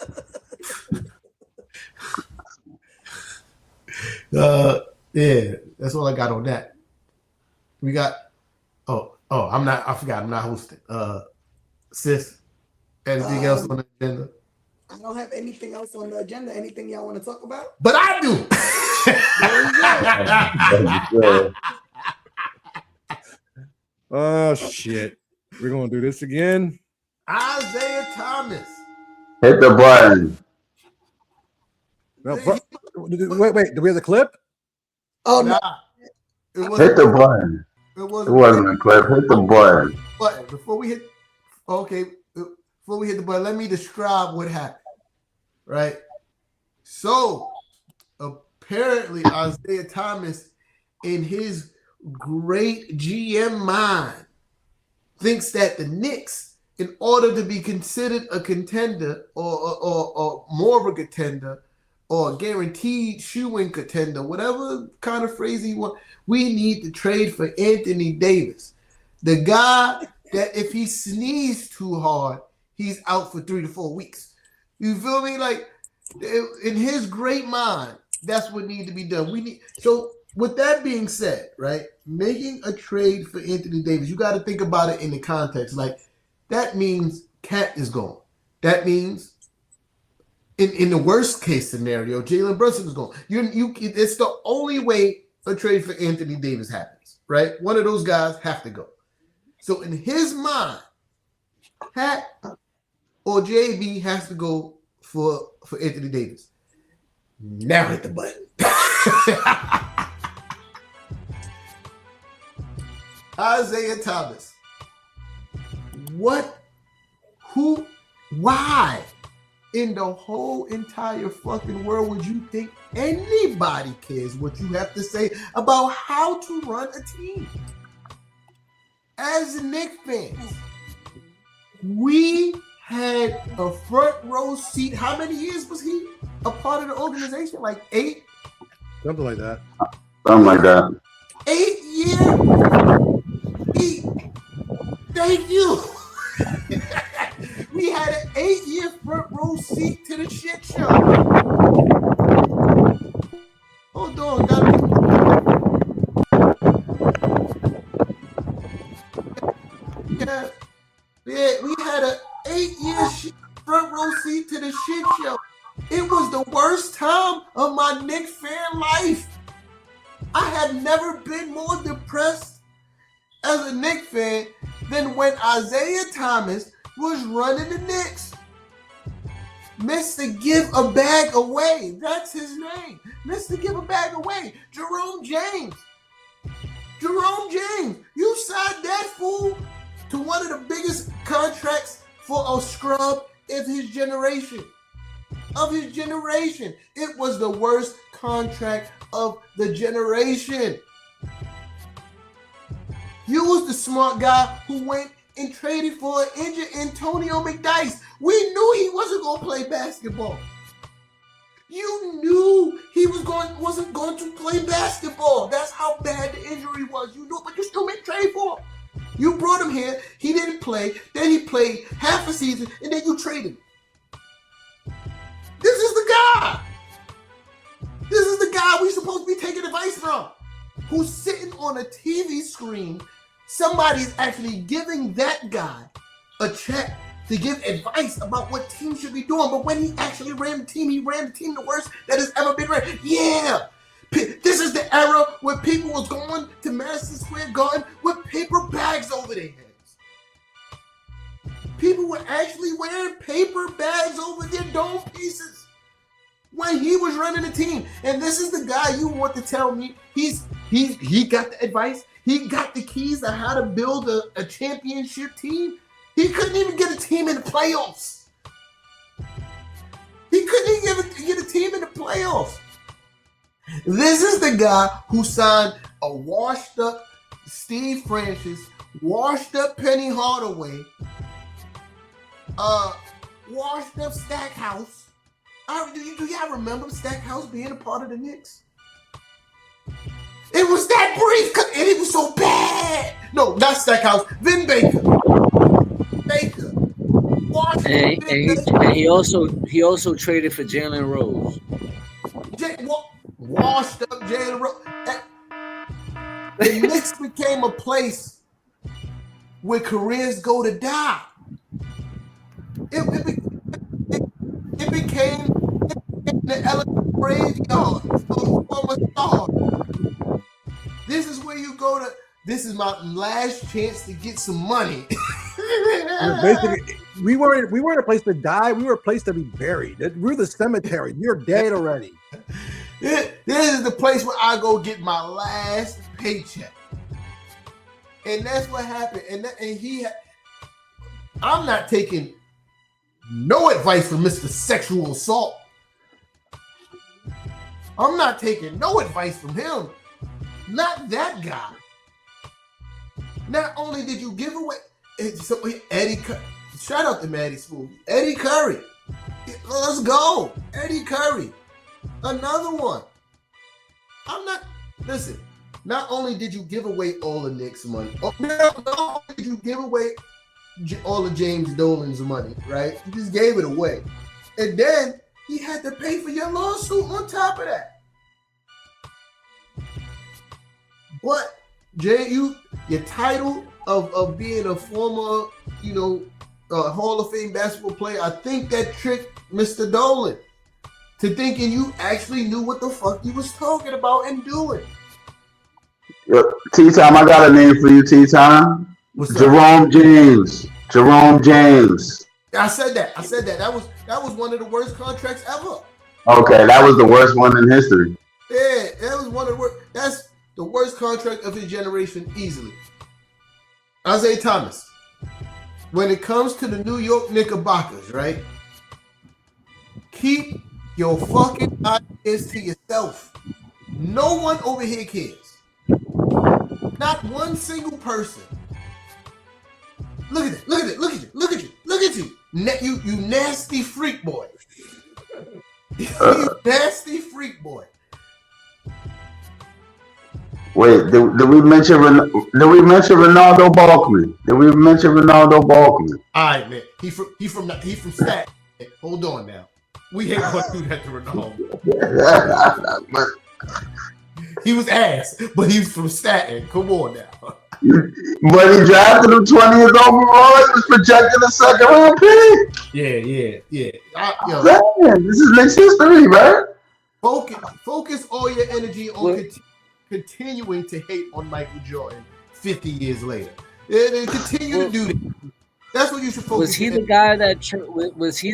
Yeah, that's all I got on that. We got I forgot I'm not hosting. Sis, anything else on the agenda? I don't have anything else on the agenda. Anything y'all want to talk about? But I do. Oh shit. We're gonna do this again. Isaiah Thomas. Hit the button. No, wait. Do we have the clip? Oh no. Hit the button. It wasn't a clip. Hit the button. But before we hit the button, let me describe what happened. Right? So apparently Isaiah Thomas, in his great GM mind, thinks that the Knicks, in order to be considered a contender or more of a contender or a guaranteed shoe-in contender, whatever kind of phrase he wants, we need to trade for Anthony Davis. The guy that if he sneezed too hard, he's out for 3 to 4 weeks. You feel me? Like, in his great mind, that's what needs to be done. So with that being said, right, making a trade for Anthony Davis, you got to think about it in the context. Like, that means Cat is gone. That means, in the worst case scenario, Jalen Brunson is gone. It's the only way a trade for Anthony Davis happens, right? One of those guys have to go. So in his mind, Cat or JB has to go for Anthony Davis. Now hit the button. Isaiah Thomas. Why in the whole entire fucking world would you think anybody cares what you have to say about how to run a team? As Knicks fans, we had a front row seat. How many years was he a part of the organization? Like 8? Something like that. Something like that. 8 years? Thank you. We had an 8-year front row seat to the shit show. Hold on, yeah, we had an 8-year front row seat to the shit show. It was the worst time of my Knicks fan life. I have never been more depressed as a Knicks fan than when Isaiah Thomas was running the Knicks. Mr. Give a Bag Away. That's his name. Mr. Give a Bag Away. Jerome James. You signed that fool to one of the biggest contracts for a scrub of his generation. It was the worst contract of the generation. You was the smart guy who went and traded for an injured Antonio McDyess. We knew he wasn't going to play basketball. You knew he wasn't going to play basketball. That's how bad the injury was. You knew, but you still made a trade for him. You brought him here. He didn't play. Then he played half a season, and then you traded him. This is the guy. This is the guy we're supposed to be taking advice from, who's sitting on a TV screen. Somebody's actually giving that guy a check to give advice about what teams should be doing. But when he actually ran the team, he ran the team the worst that has ever been ran. Yeah. This is the era where people was going to Madison Square Garden with paper bags over their heads. People were actually wearing paper bags over their dome pieces when he was running the team. And this is the guy you want to tell me he got the advice. He got the keys to how to build a championship team. He couldn't even get a team in the playoffs. He couldn't even get a team in the playoffs. This is the guy who signed a washed-up Steve Francis, washed-up Penny Hardaway, washed-up Stackhouse. Do y'all remember Stackhouse being a part of the Knicks? It was that brief, and it was so bad. No, not Stackhouse. Vin Baker. And he also traded for Jalen Rose. Washed up Jalen Rose. The Knicks became a place where careers go to die. It became the element graveyard for former stars. This is where you go to. This is my last chance to get some money. Basically, we weren't a place to die. We were a place to be buried. We're the cemetery. You're dead already. This is the place where I go get my last paycheck, and that's what happened. I'm not taking no advice from Mr. Sexual Assault. I'm not taking no advice from him. Not that guy. Not only did you give away Eddie, shout out to Maddie Smooth, Eddie Curry. Let's go, Eddie Curry. Another one. Listen, not only did you give away all the Knicks money, not only did you give away all of James Dolan's money, right? You just gave it away. And then he had to pay for your lawsuit on top of that. But Jay, your title of being a former, Hall of Fame basketball player, I think that tricked Mr. Dolan to thinking you actually knew what the fuck you was talking about and doing. T-Time, I got a name for you, T-Time. Jerome James. Jerome James. I said that. That was one of the worst contracts ever. Okay, that was the worst one in history. Yeah, that was one of the worst. That's the worst contract of his generation, easily. Isaiah Thomas. When it comes to the New York Knickerbockers, right? Keep your fucking ideas to yourself. No one over here cares. Not one single person. Look at it. Look at you. You nasty freak boy. You nasty freak boy. Wait, did we mention Ronaldo Balkman? All right, man. He from Stat. Hold on now. We ain't gonna do that to Ronaldo. He was ass, but he's from Staten. Come on now. But he drafted him 20th overall. He was projected a second round pick. Yeah. Man, this is Knicks history, man. Focus all your energy on continuing to hate on Michael Jordan 50 years later. And continue to do that. That's what you should focus. Was he the guy that was he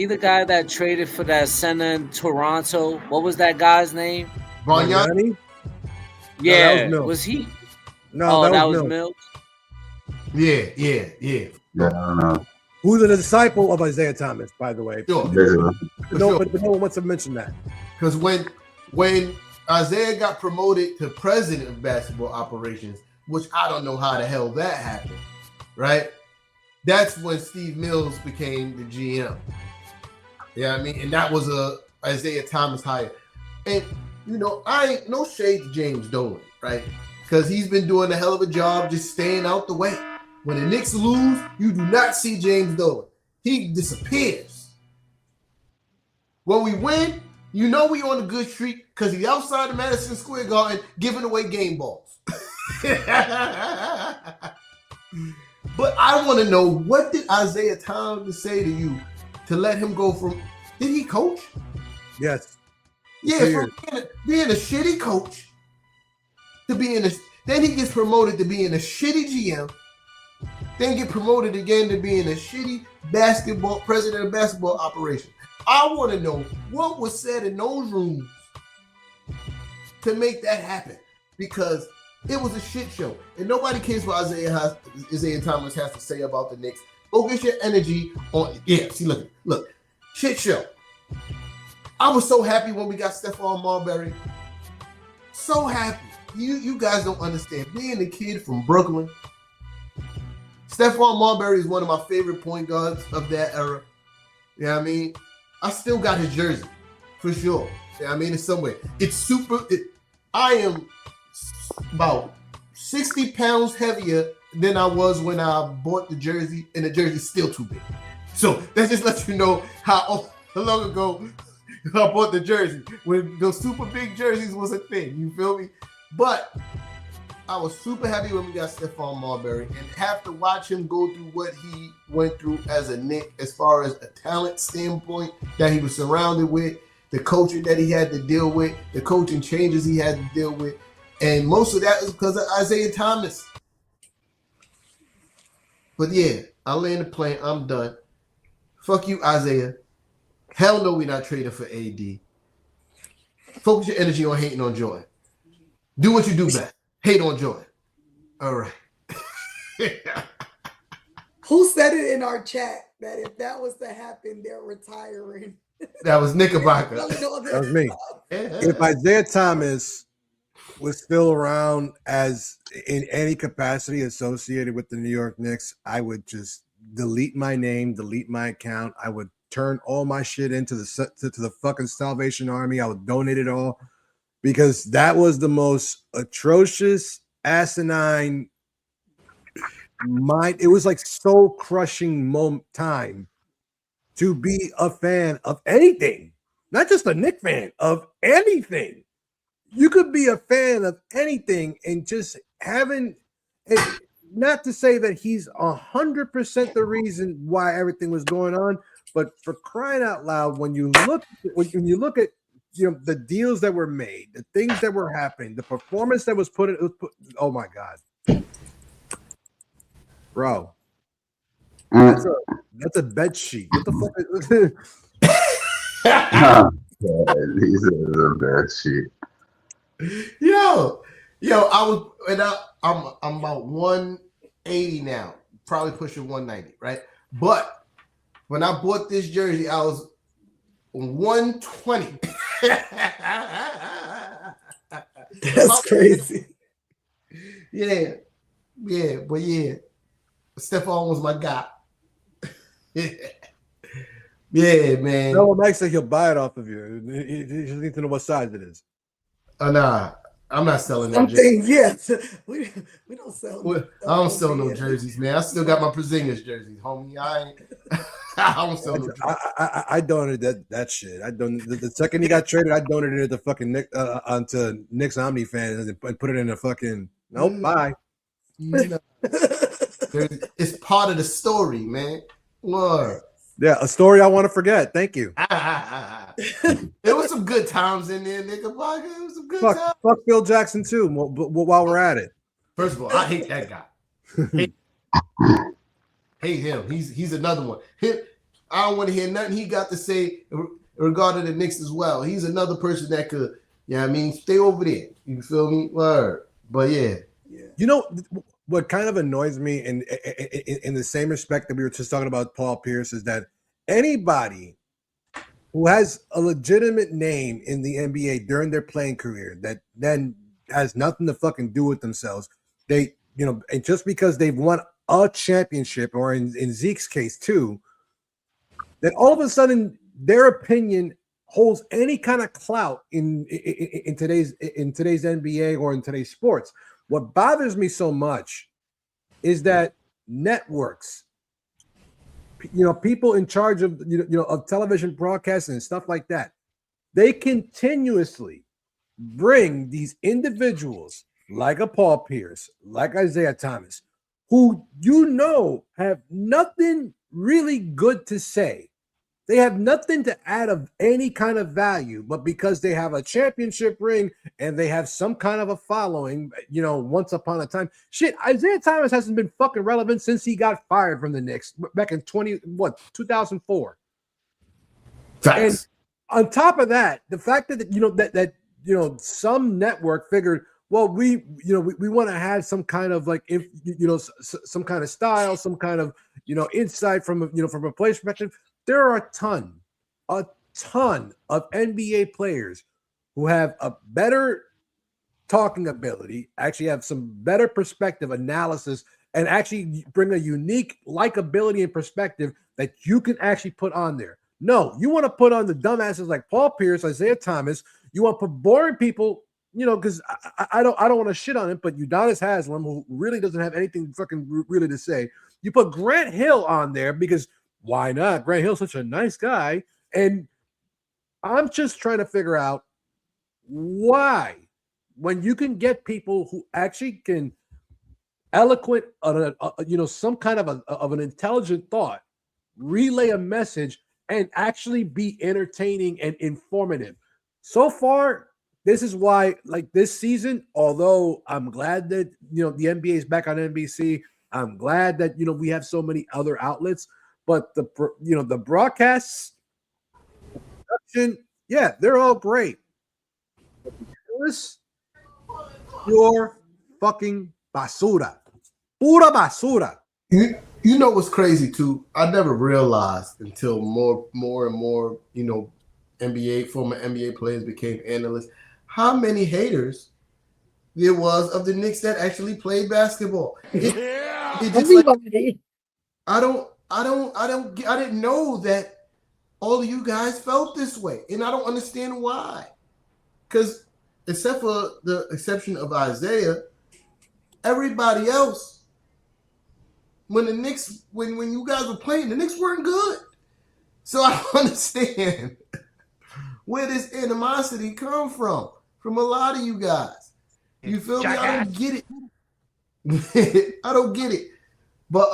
the guy that traded for that center in Toronto? What was that guy's name? Bargnani? Yeah, no, was he? No, that was Mills. Yeah. I don't know. Who's a disciple of Isaiah Thomas, by the way? Sure. But no one wants to mention that. Because when Isaiah got promoted to president of basketball operations, which I don't know how the hell that happened, right? That's when Steve Mills became the GM. Yeah, I mean, and that was a Isaiah Thomas hire. And I ain't no shade to James Dolan, right? Because he's been doing a hell of a job just staying out the way. When the Knicks lose, you do not see James Dolan. He disappears. When we win, we on a good streak because he's outside the Madison Square Garden giving away game balls. But I want to know, what did Isaiah Thomas say to you to let him go from? Did he coach? Yes. Yeah, from being a shitty coach to then he gets promoted to being a shitty GM, then get promoted again to being a shitty president of basketball operations. I want to know what was said in those rooms to make that happen, because it was a shit show, and nobody cares what Isaiah Thomas has to say about the Knicks. Focus your energy on see, look, shit show. I was so happy when we got Stephon Marbury. So happy. You guys don't understand. Being a kid from Brooklyn, Stephon Marbury is one of my favorite point guards of that era. You know what I mean? I still got his jersey for sure. Yeah, I mean, it's somewhere. It's super. I am about 60 pounds heavier than I was when I bought the jersey, and the jersey's still too big. So that just lets you know how long ago I bought the jersey, when those super big jerseys was a thing. You feel me? But I was super happy when we got Stephon Marbury, and have to watch him go through what he went through as a Knick, as far as a talent standpoint that he was surrounded with, the coaching that he had to deal with, the coaching changes he had to deal with. And most of that is because of Isaiah Thomas. But yeah, I land the plane. I'm done. Fuck you, Isaiah. Hell no, we're not trading for AD. Focus your energy on hating on Jordan. Do what you do best. Hate on Jordan. All right. Who said it in our chat that if that was to happen, they're retiring? That was Knickerbocker. That was me. If Isaiah Thomas was still around as in any capacity associated with the New York Knicks, I would just delete my name, delete my account. I would turn all my shit into the fucking Salvation Army. I would donate it all, because that was the most atrocious, asinine mind. It was like soul crushing time to be a fan of anything, not just a Knicks fan, of anything. You could be a fan of anything and just having it. Not to say that he's 100% the reason why everything was going on, but for crying out loud, when you look at the deals that were made, the things that were happening, the performance that was put, oh my God, bro, that's a bed sheet. What the fuck? He's a bed sheet. Yo, I'm about 180 now, probably pushing 190, right? But when I bought this jersey, I was 120. That's crazy. Yeah, but yeah, Stephon was my guy. Yeah, man. No, Mike said he'll buy it off of you. He just needs to know what size it is. Nah, I'm not selling that. Something, yes. We don't sell. I don't sell no jerseys, man. I still got my Porzingis jerseys, homie. I don't sell no. I donated that shit. I donated the second he got traded. I donated it to fucking Nick onto Knicks OmniFans and put it in a fucking bye. It's part of the story, man. What? Yeah, a story I want to forget. Thank you. There was some good times in there, nigga. It was some good times. Fuck Phil Jackson too. While we're at it, first of all, I hate that guy. Hate him. He's another one. I don't want to hear nothing he got to say regarding the Knicks as well. He's another person that could, stay over there. You feel me? Word. But yeah. You know what kind of annoys me in the same respect that we were just talking about Paul Pierce is that anybody who has a legitimate name in the NBA during their playing career that then has nothing to fucking do with themselves, and just because they've won a championship, or in Zeke's case too, that all of a sudden their opinion holds any kind of clout in today's NBA or in today's sports. What bothers me so much is that networks, people in charge of of television broadcasting and stuff like that, they continuously bring these individuals like a Paul Pierce, like Isaiah Thomas, who have nothing really good to say. They have nothing to add of any kind of value, but because they have a championship ring and they have some kind of a following, once upon a time. Shit, Isaiah Thomas hasn't been fucking relevant since he got fired from the Knicks back in 2004. Facts. And on top of that, the fact that some network figured, well, we want to have some kind of some kind of style, some kind of insight from a player's perspective. There are a ton of NBA players who have a better talking ability, actually have some better perspective analysis, and actually bring a unique likability and perspective that you can actually put on there. No, you want to put on the dumbasses like Paul Pierce, Isaiah Thomas. You want to put boring people, because I don't want to shit on him, but Udonis Haslem, who really doesn't have anything fucking really to say. You put Grant Hill on there because why not? Grant Hill's such a nice guy. And I'm just trying to figure out why, when you can get people who actually can eloquent, some kind of an intelligent thought, relay a message, and actually be entertaining and informative. So far, this is why, like this season, although I'm glad that the NBA is back on NBC, I'm glad that we have so many other outlets, but the broadcasts, production, yeah, they're all great. Pure fucking basura, pura basura. You know what's crazy too? I never realized until more and more, former NBA players became analysts, how many haters there was of the Knicks that actually played basketball. Everybody. I didn't know that all of you guys felt this way, and I don't understand why. Because except for the exception of Isaiah, everybody else. When the Knicks, when you guys were playing, the Knicks weren't good. So I don't understand where this animosity come from a lot of you guys. You feel me? I don't get it. I don't get it. But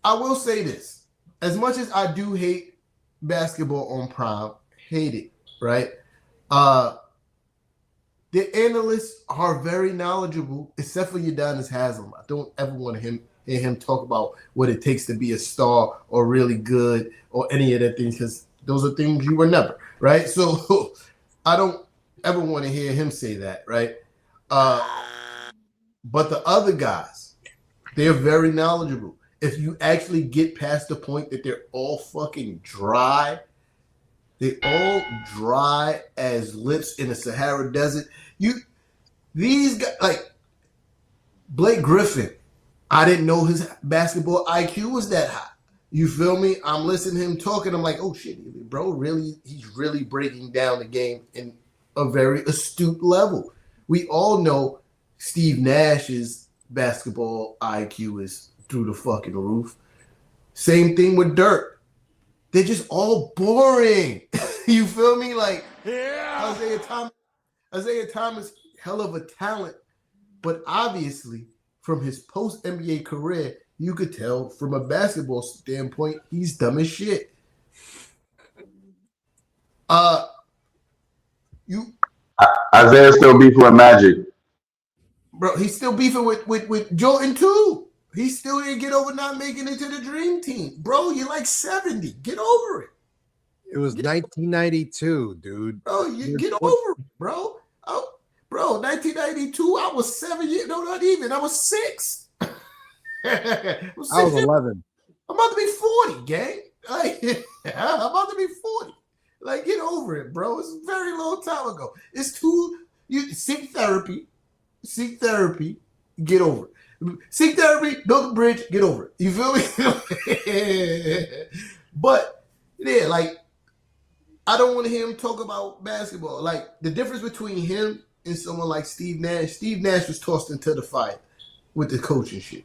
I will say this. As much as I do hate basketball on Prime, hate it, right? The analysts are very knowledgeable, except for Udonis Haslem. I don't ever want to hear him talk about what it takes to be a star or really good or any of that things, because those are things you were never, right? So I don't ever want to hear him say that, right? But the other guys, they're very knowledgeable. If you actually get past the point that they're all fucking dry, they all dry as lips in the Sahara Desert. These guys, like Blake Griffin, I didn't know his basketball IQ was that high. You feel me? I'm listening to him talking. I'm like, oh shit, bro, really? He's really breaking down the game in a very astute level. We all know Steve Nash's basketball IQ is through the fucking roof. Same thing with Dirk. They're just all boring. You feel me? Like, yeah. Isaiah Thomas, hell of a talent, but obviously from his post-NBA career, you could tell from a basketball standpoint, he's dumb as shit. Isaiah's still beefing with Magic. Bro, he's still beefing with Jordan too. He still didn't get over not making it to the Dream Team. Bro, you're like 70. Get over it. It was 1992, dude. Bro, you get over it, bro. Oh, bro, 1992, I was 7 years. No, not even. I was 6. I was 11. I'm about to be 40, gang. Like, I'm about to be 40. Like, get over it, bro. It's a very long time ago. It's you seek therapy. Seek therapy. Get over it. Seek therapy, build a bridge, get over it. You feel me? But, yeah, like, I don't want to hear him talk about basketball. Like, the difference between him and someone like Steve Nash. Steve Nash was tossed into the fire with the coaching shit.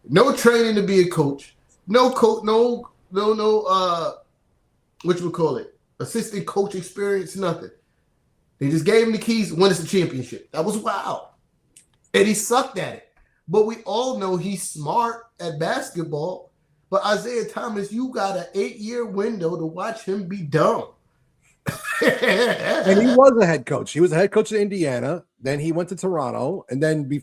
No training to be a coach. No coach, no, what you would call it? Assistant coach experience, nothing. They just gave him the keys, won us a championship. That was wild. And he sucked at it. But we all know he's smart at basketball. But Isaiah Thomas, you got an 8-year window to watch him be dumb. And he was a head coach. He was a head coach in Indiana. Then he went to Toronto. And then he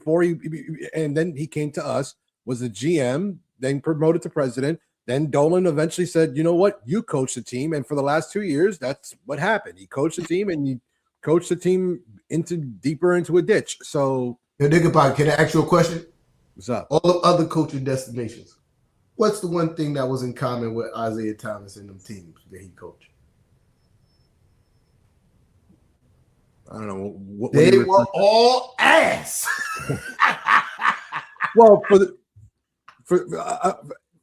came to us, was a GM, then promoted to president. Then Dolan eventually said, you know what? You coach the team. And for the last 2 years, that's what happened. He coached the team and he coached the team deeper into a ditch. So, Dink Pate, can I ask you a question? What's up? All the other coaching destinations. What's the one thing that was in common with Isaiah Thomas and them teams that he coached? I don't know. They were all ass. Well,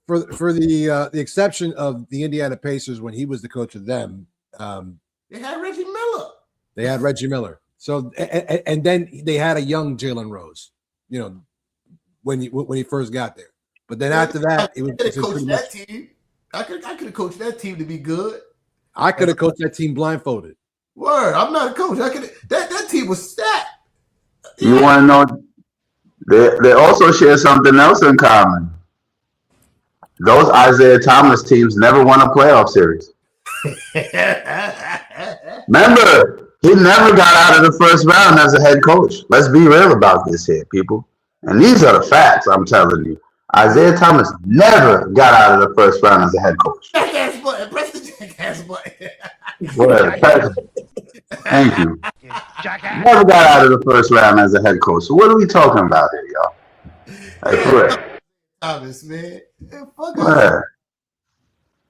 for the exception of the Indiana Pacers when he was the coach of them, they had Reggie Miller. They had Reggie Miller. So and then they had a young Jalen Rose, you know, when he first got there. But then after that, it was coached that team. I could have coached that team to be good. I could have coached that team blindfolded. Word, I'm not a coach. I could that team was stacked. You want to know? They also share something else in common. Those Isaiah Thomas teams never won a playoff series. Remember, he never got out of the first round as a head coach. Let's be real about this here, people. And these are the facts, I'm telling you. Isaiah Thomas never got out of the first round as a head coach. Jackass button. Press the jackass button. Whatever. Thank you. Never got out of the first round as a head coach. So what are we talking about here, y'all? Thomas, man. Fuck us.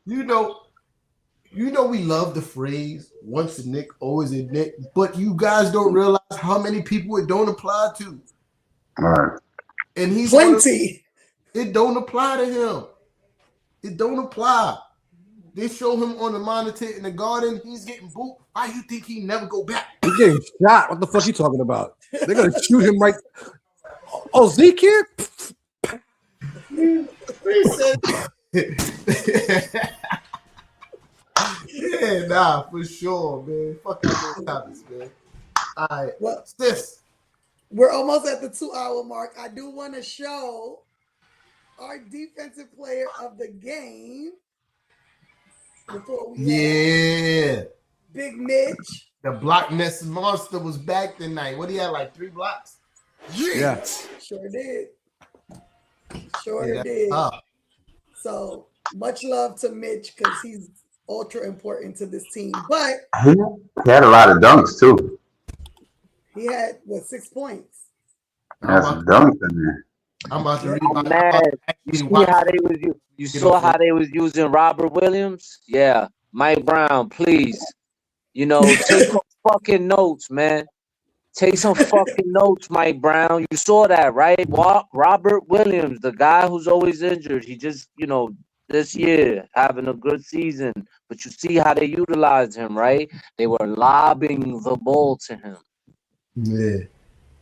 You know we love the phrase once a Knick, always a Knick, but you guys don't realize how many people it don't apply to. All right. And he's plenty. It don't apply to him. It don't apply. They show him on the monitor in the Garden. He's getting booed. Why you think he never go back? He's getting shot. What the fuck are you talking about? They're gonna shoot him right. Oh, Zeke here? Yeah, nah, for sure, man. Fuck Isaiah Thomas, man. All right. Well, sis, we're almost at the 2-hour mark. I do want to show our defensive player of the game before we Big Mitch. The block nest monster was back tonight. What, he had like 3 blocks? Yeah. Sure did. Sure did. So much love to Mitch because he's ultra important to this team. But he had a lot of dunks too. He had 6 points. That's some dunks in there. I'm about to read You saw how they was using Robert Williams? Yeah. Mike Brown, please. You know, take some fucking notes, man. Take some fucking notes, Mike Brown. You saw that, right? Robert Williams, the guy who's always injured. He just, you know, this year having a good season. But you see how they utilized him, right? They were lobbing the ball to him.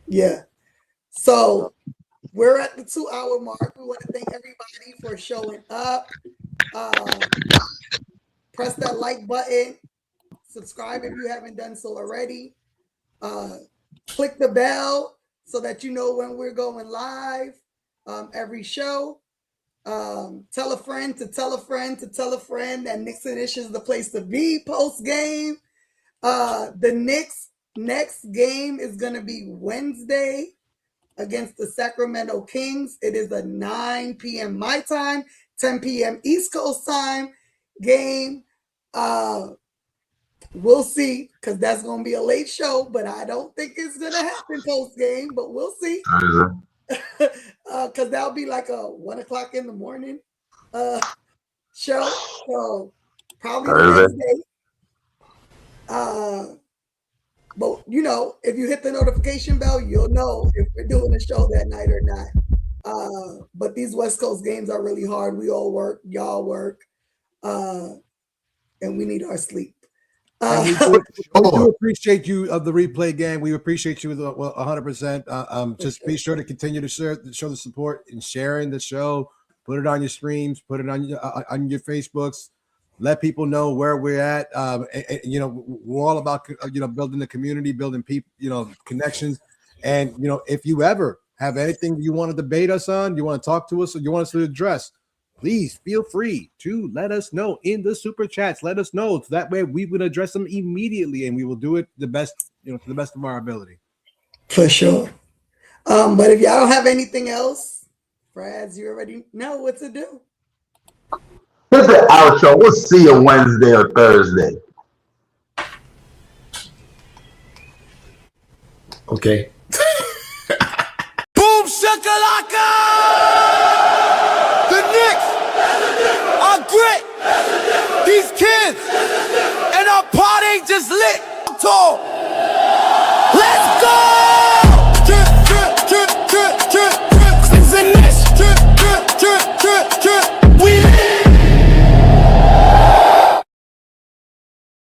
Yeah. So we're at the 2-hour mark. We want to thank everybody for showing up. Press that like button. Subscribe if you haven't done so already. Click the bell so that you know when we're going live every show. Tell a friend to tell a friend to tell a friend that Knicks and Ish is the place to be post game. The Knicks next game is going to be Wednesday against the Sacramento Kings. It is a 9 p.m. my time, 10 p.m. East Coast time game. We'll see, because that's going to be a late show, but I don't think it's going to happen post game, but we'll see. Because that'll be like a 1 o'clock in the morning show. So probably the next day. But, you know, if you hit the notification bell, you'll know if we're doing a show that night or not. But these West Coast games are really hard. We all work. Y'all work. And we need our sleep. We do appreciate you of the replay gang. We appreciate you 100%. Just be sure to continue to show the support in sharing the show. Put it on your streams. Put it on your Facebooks. Let people know where we're at. And, you know, we're all about building the community, building people, connections. And if you ever have anything you want to debate us on, you want to talk to us, or you want us to address, please feel free to let us know in the super chats. Let us know. So that way we would address them immediately, and we will do it the best, to the best of our ability. For sure. But if y'all don't have anything else, Frads, you already know what to do. Hit the outro. We'll see you Wednesday or Thursday. Okay. Boom shakalaka! The Knicks are grit. These kids and our party just lit. Tall.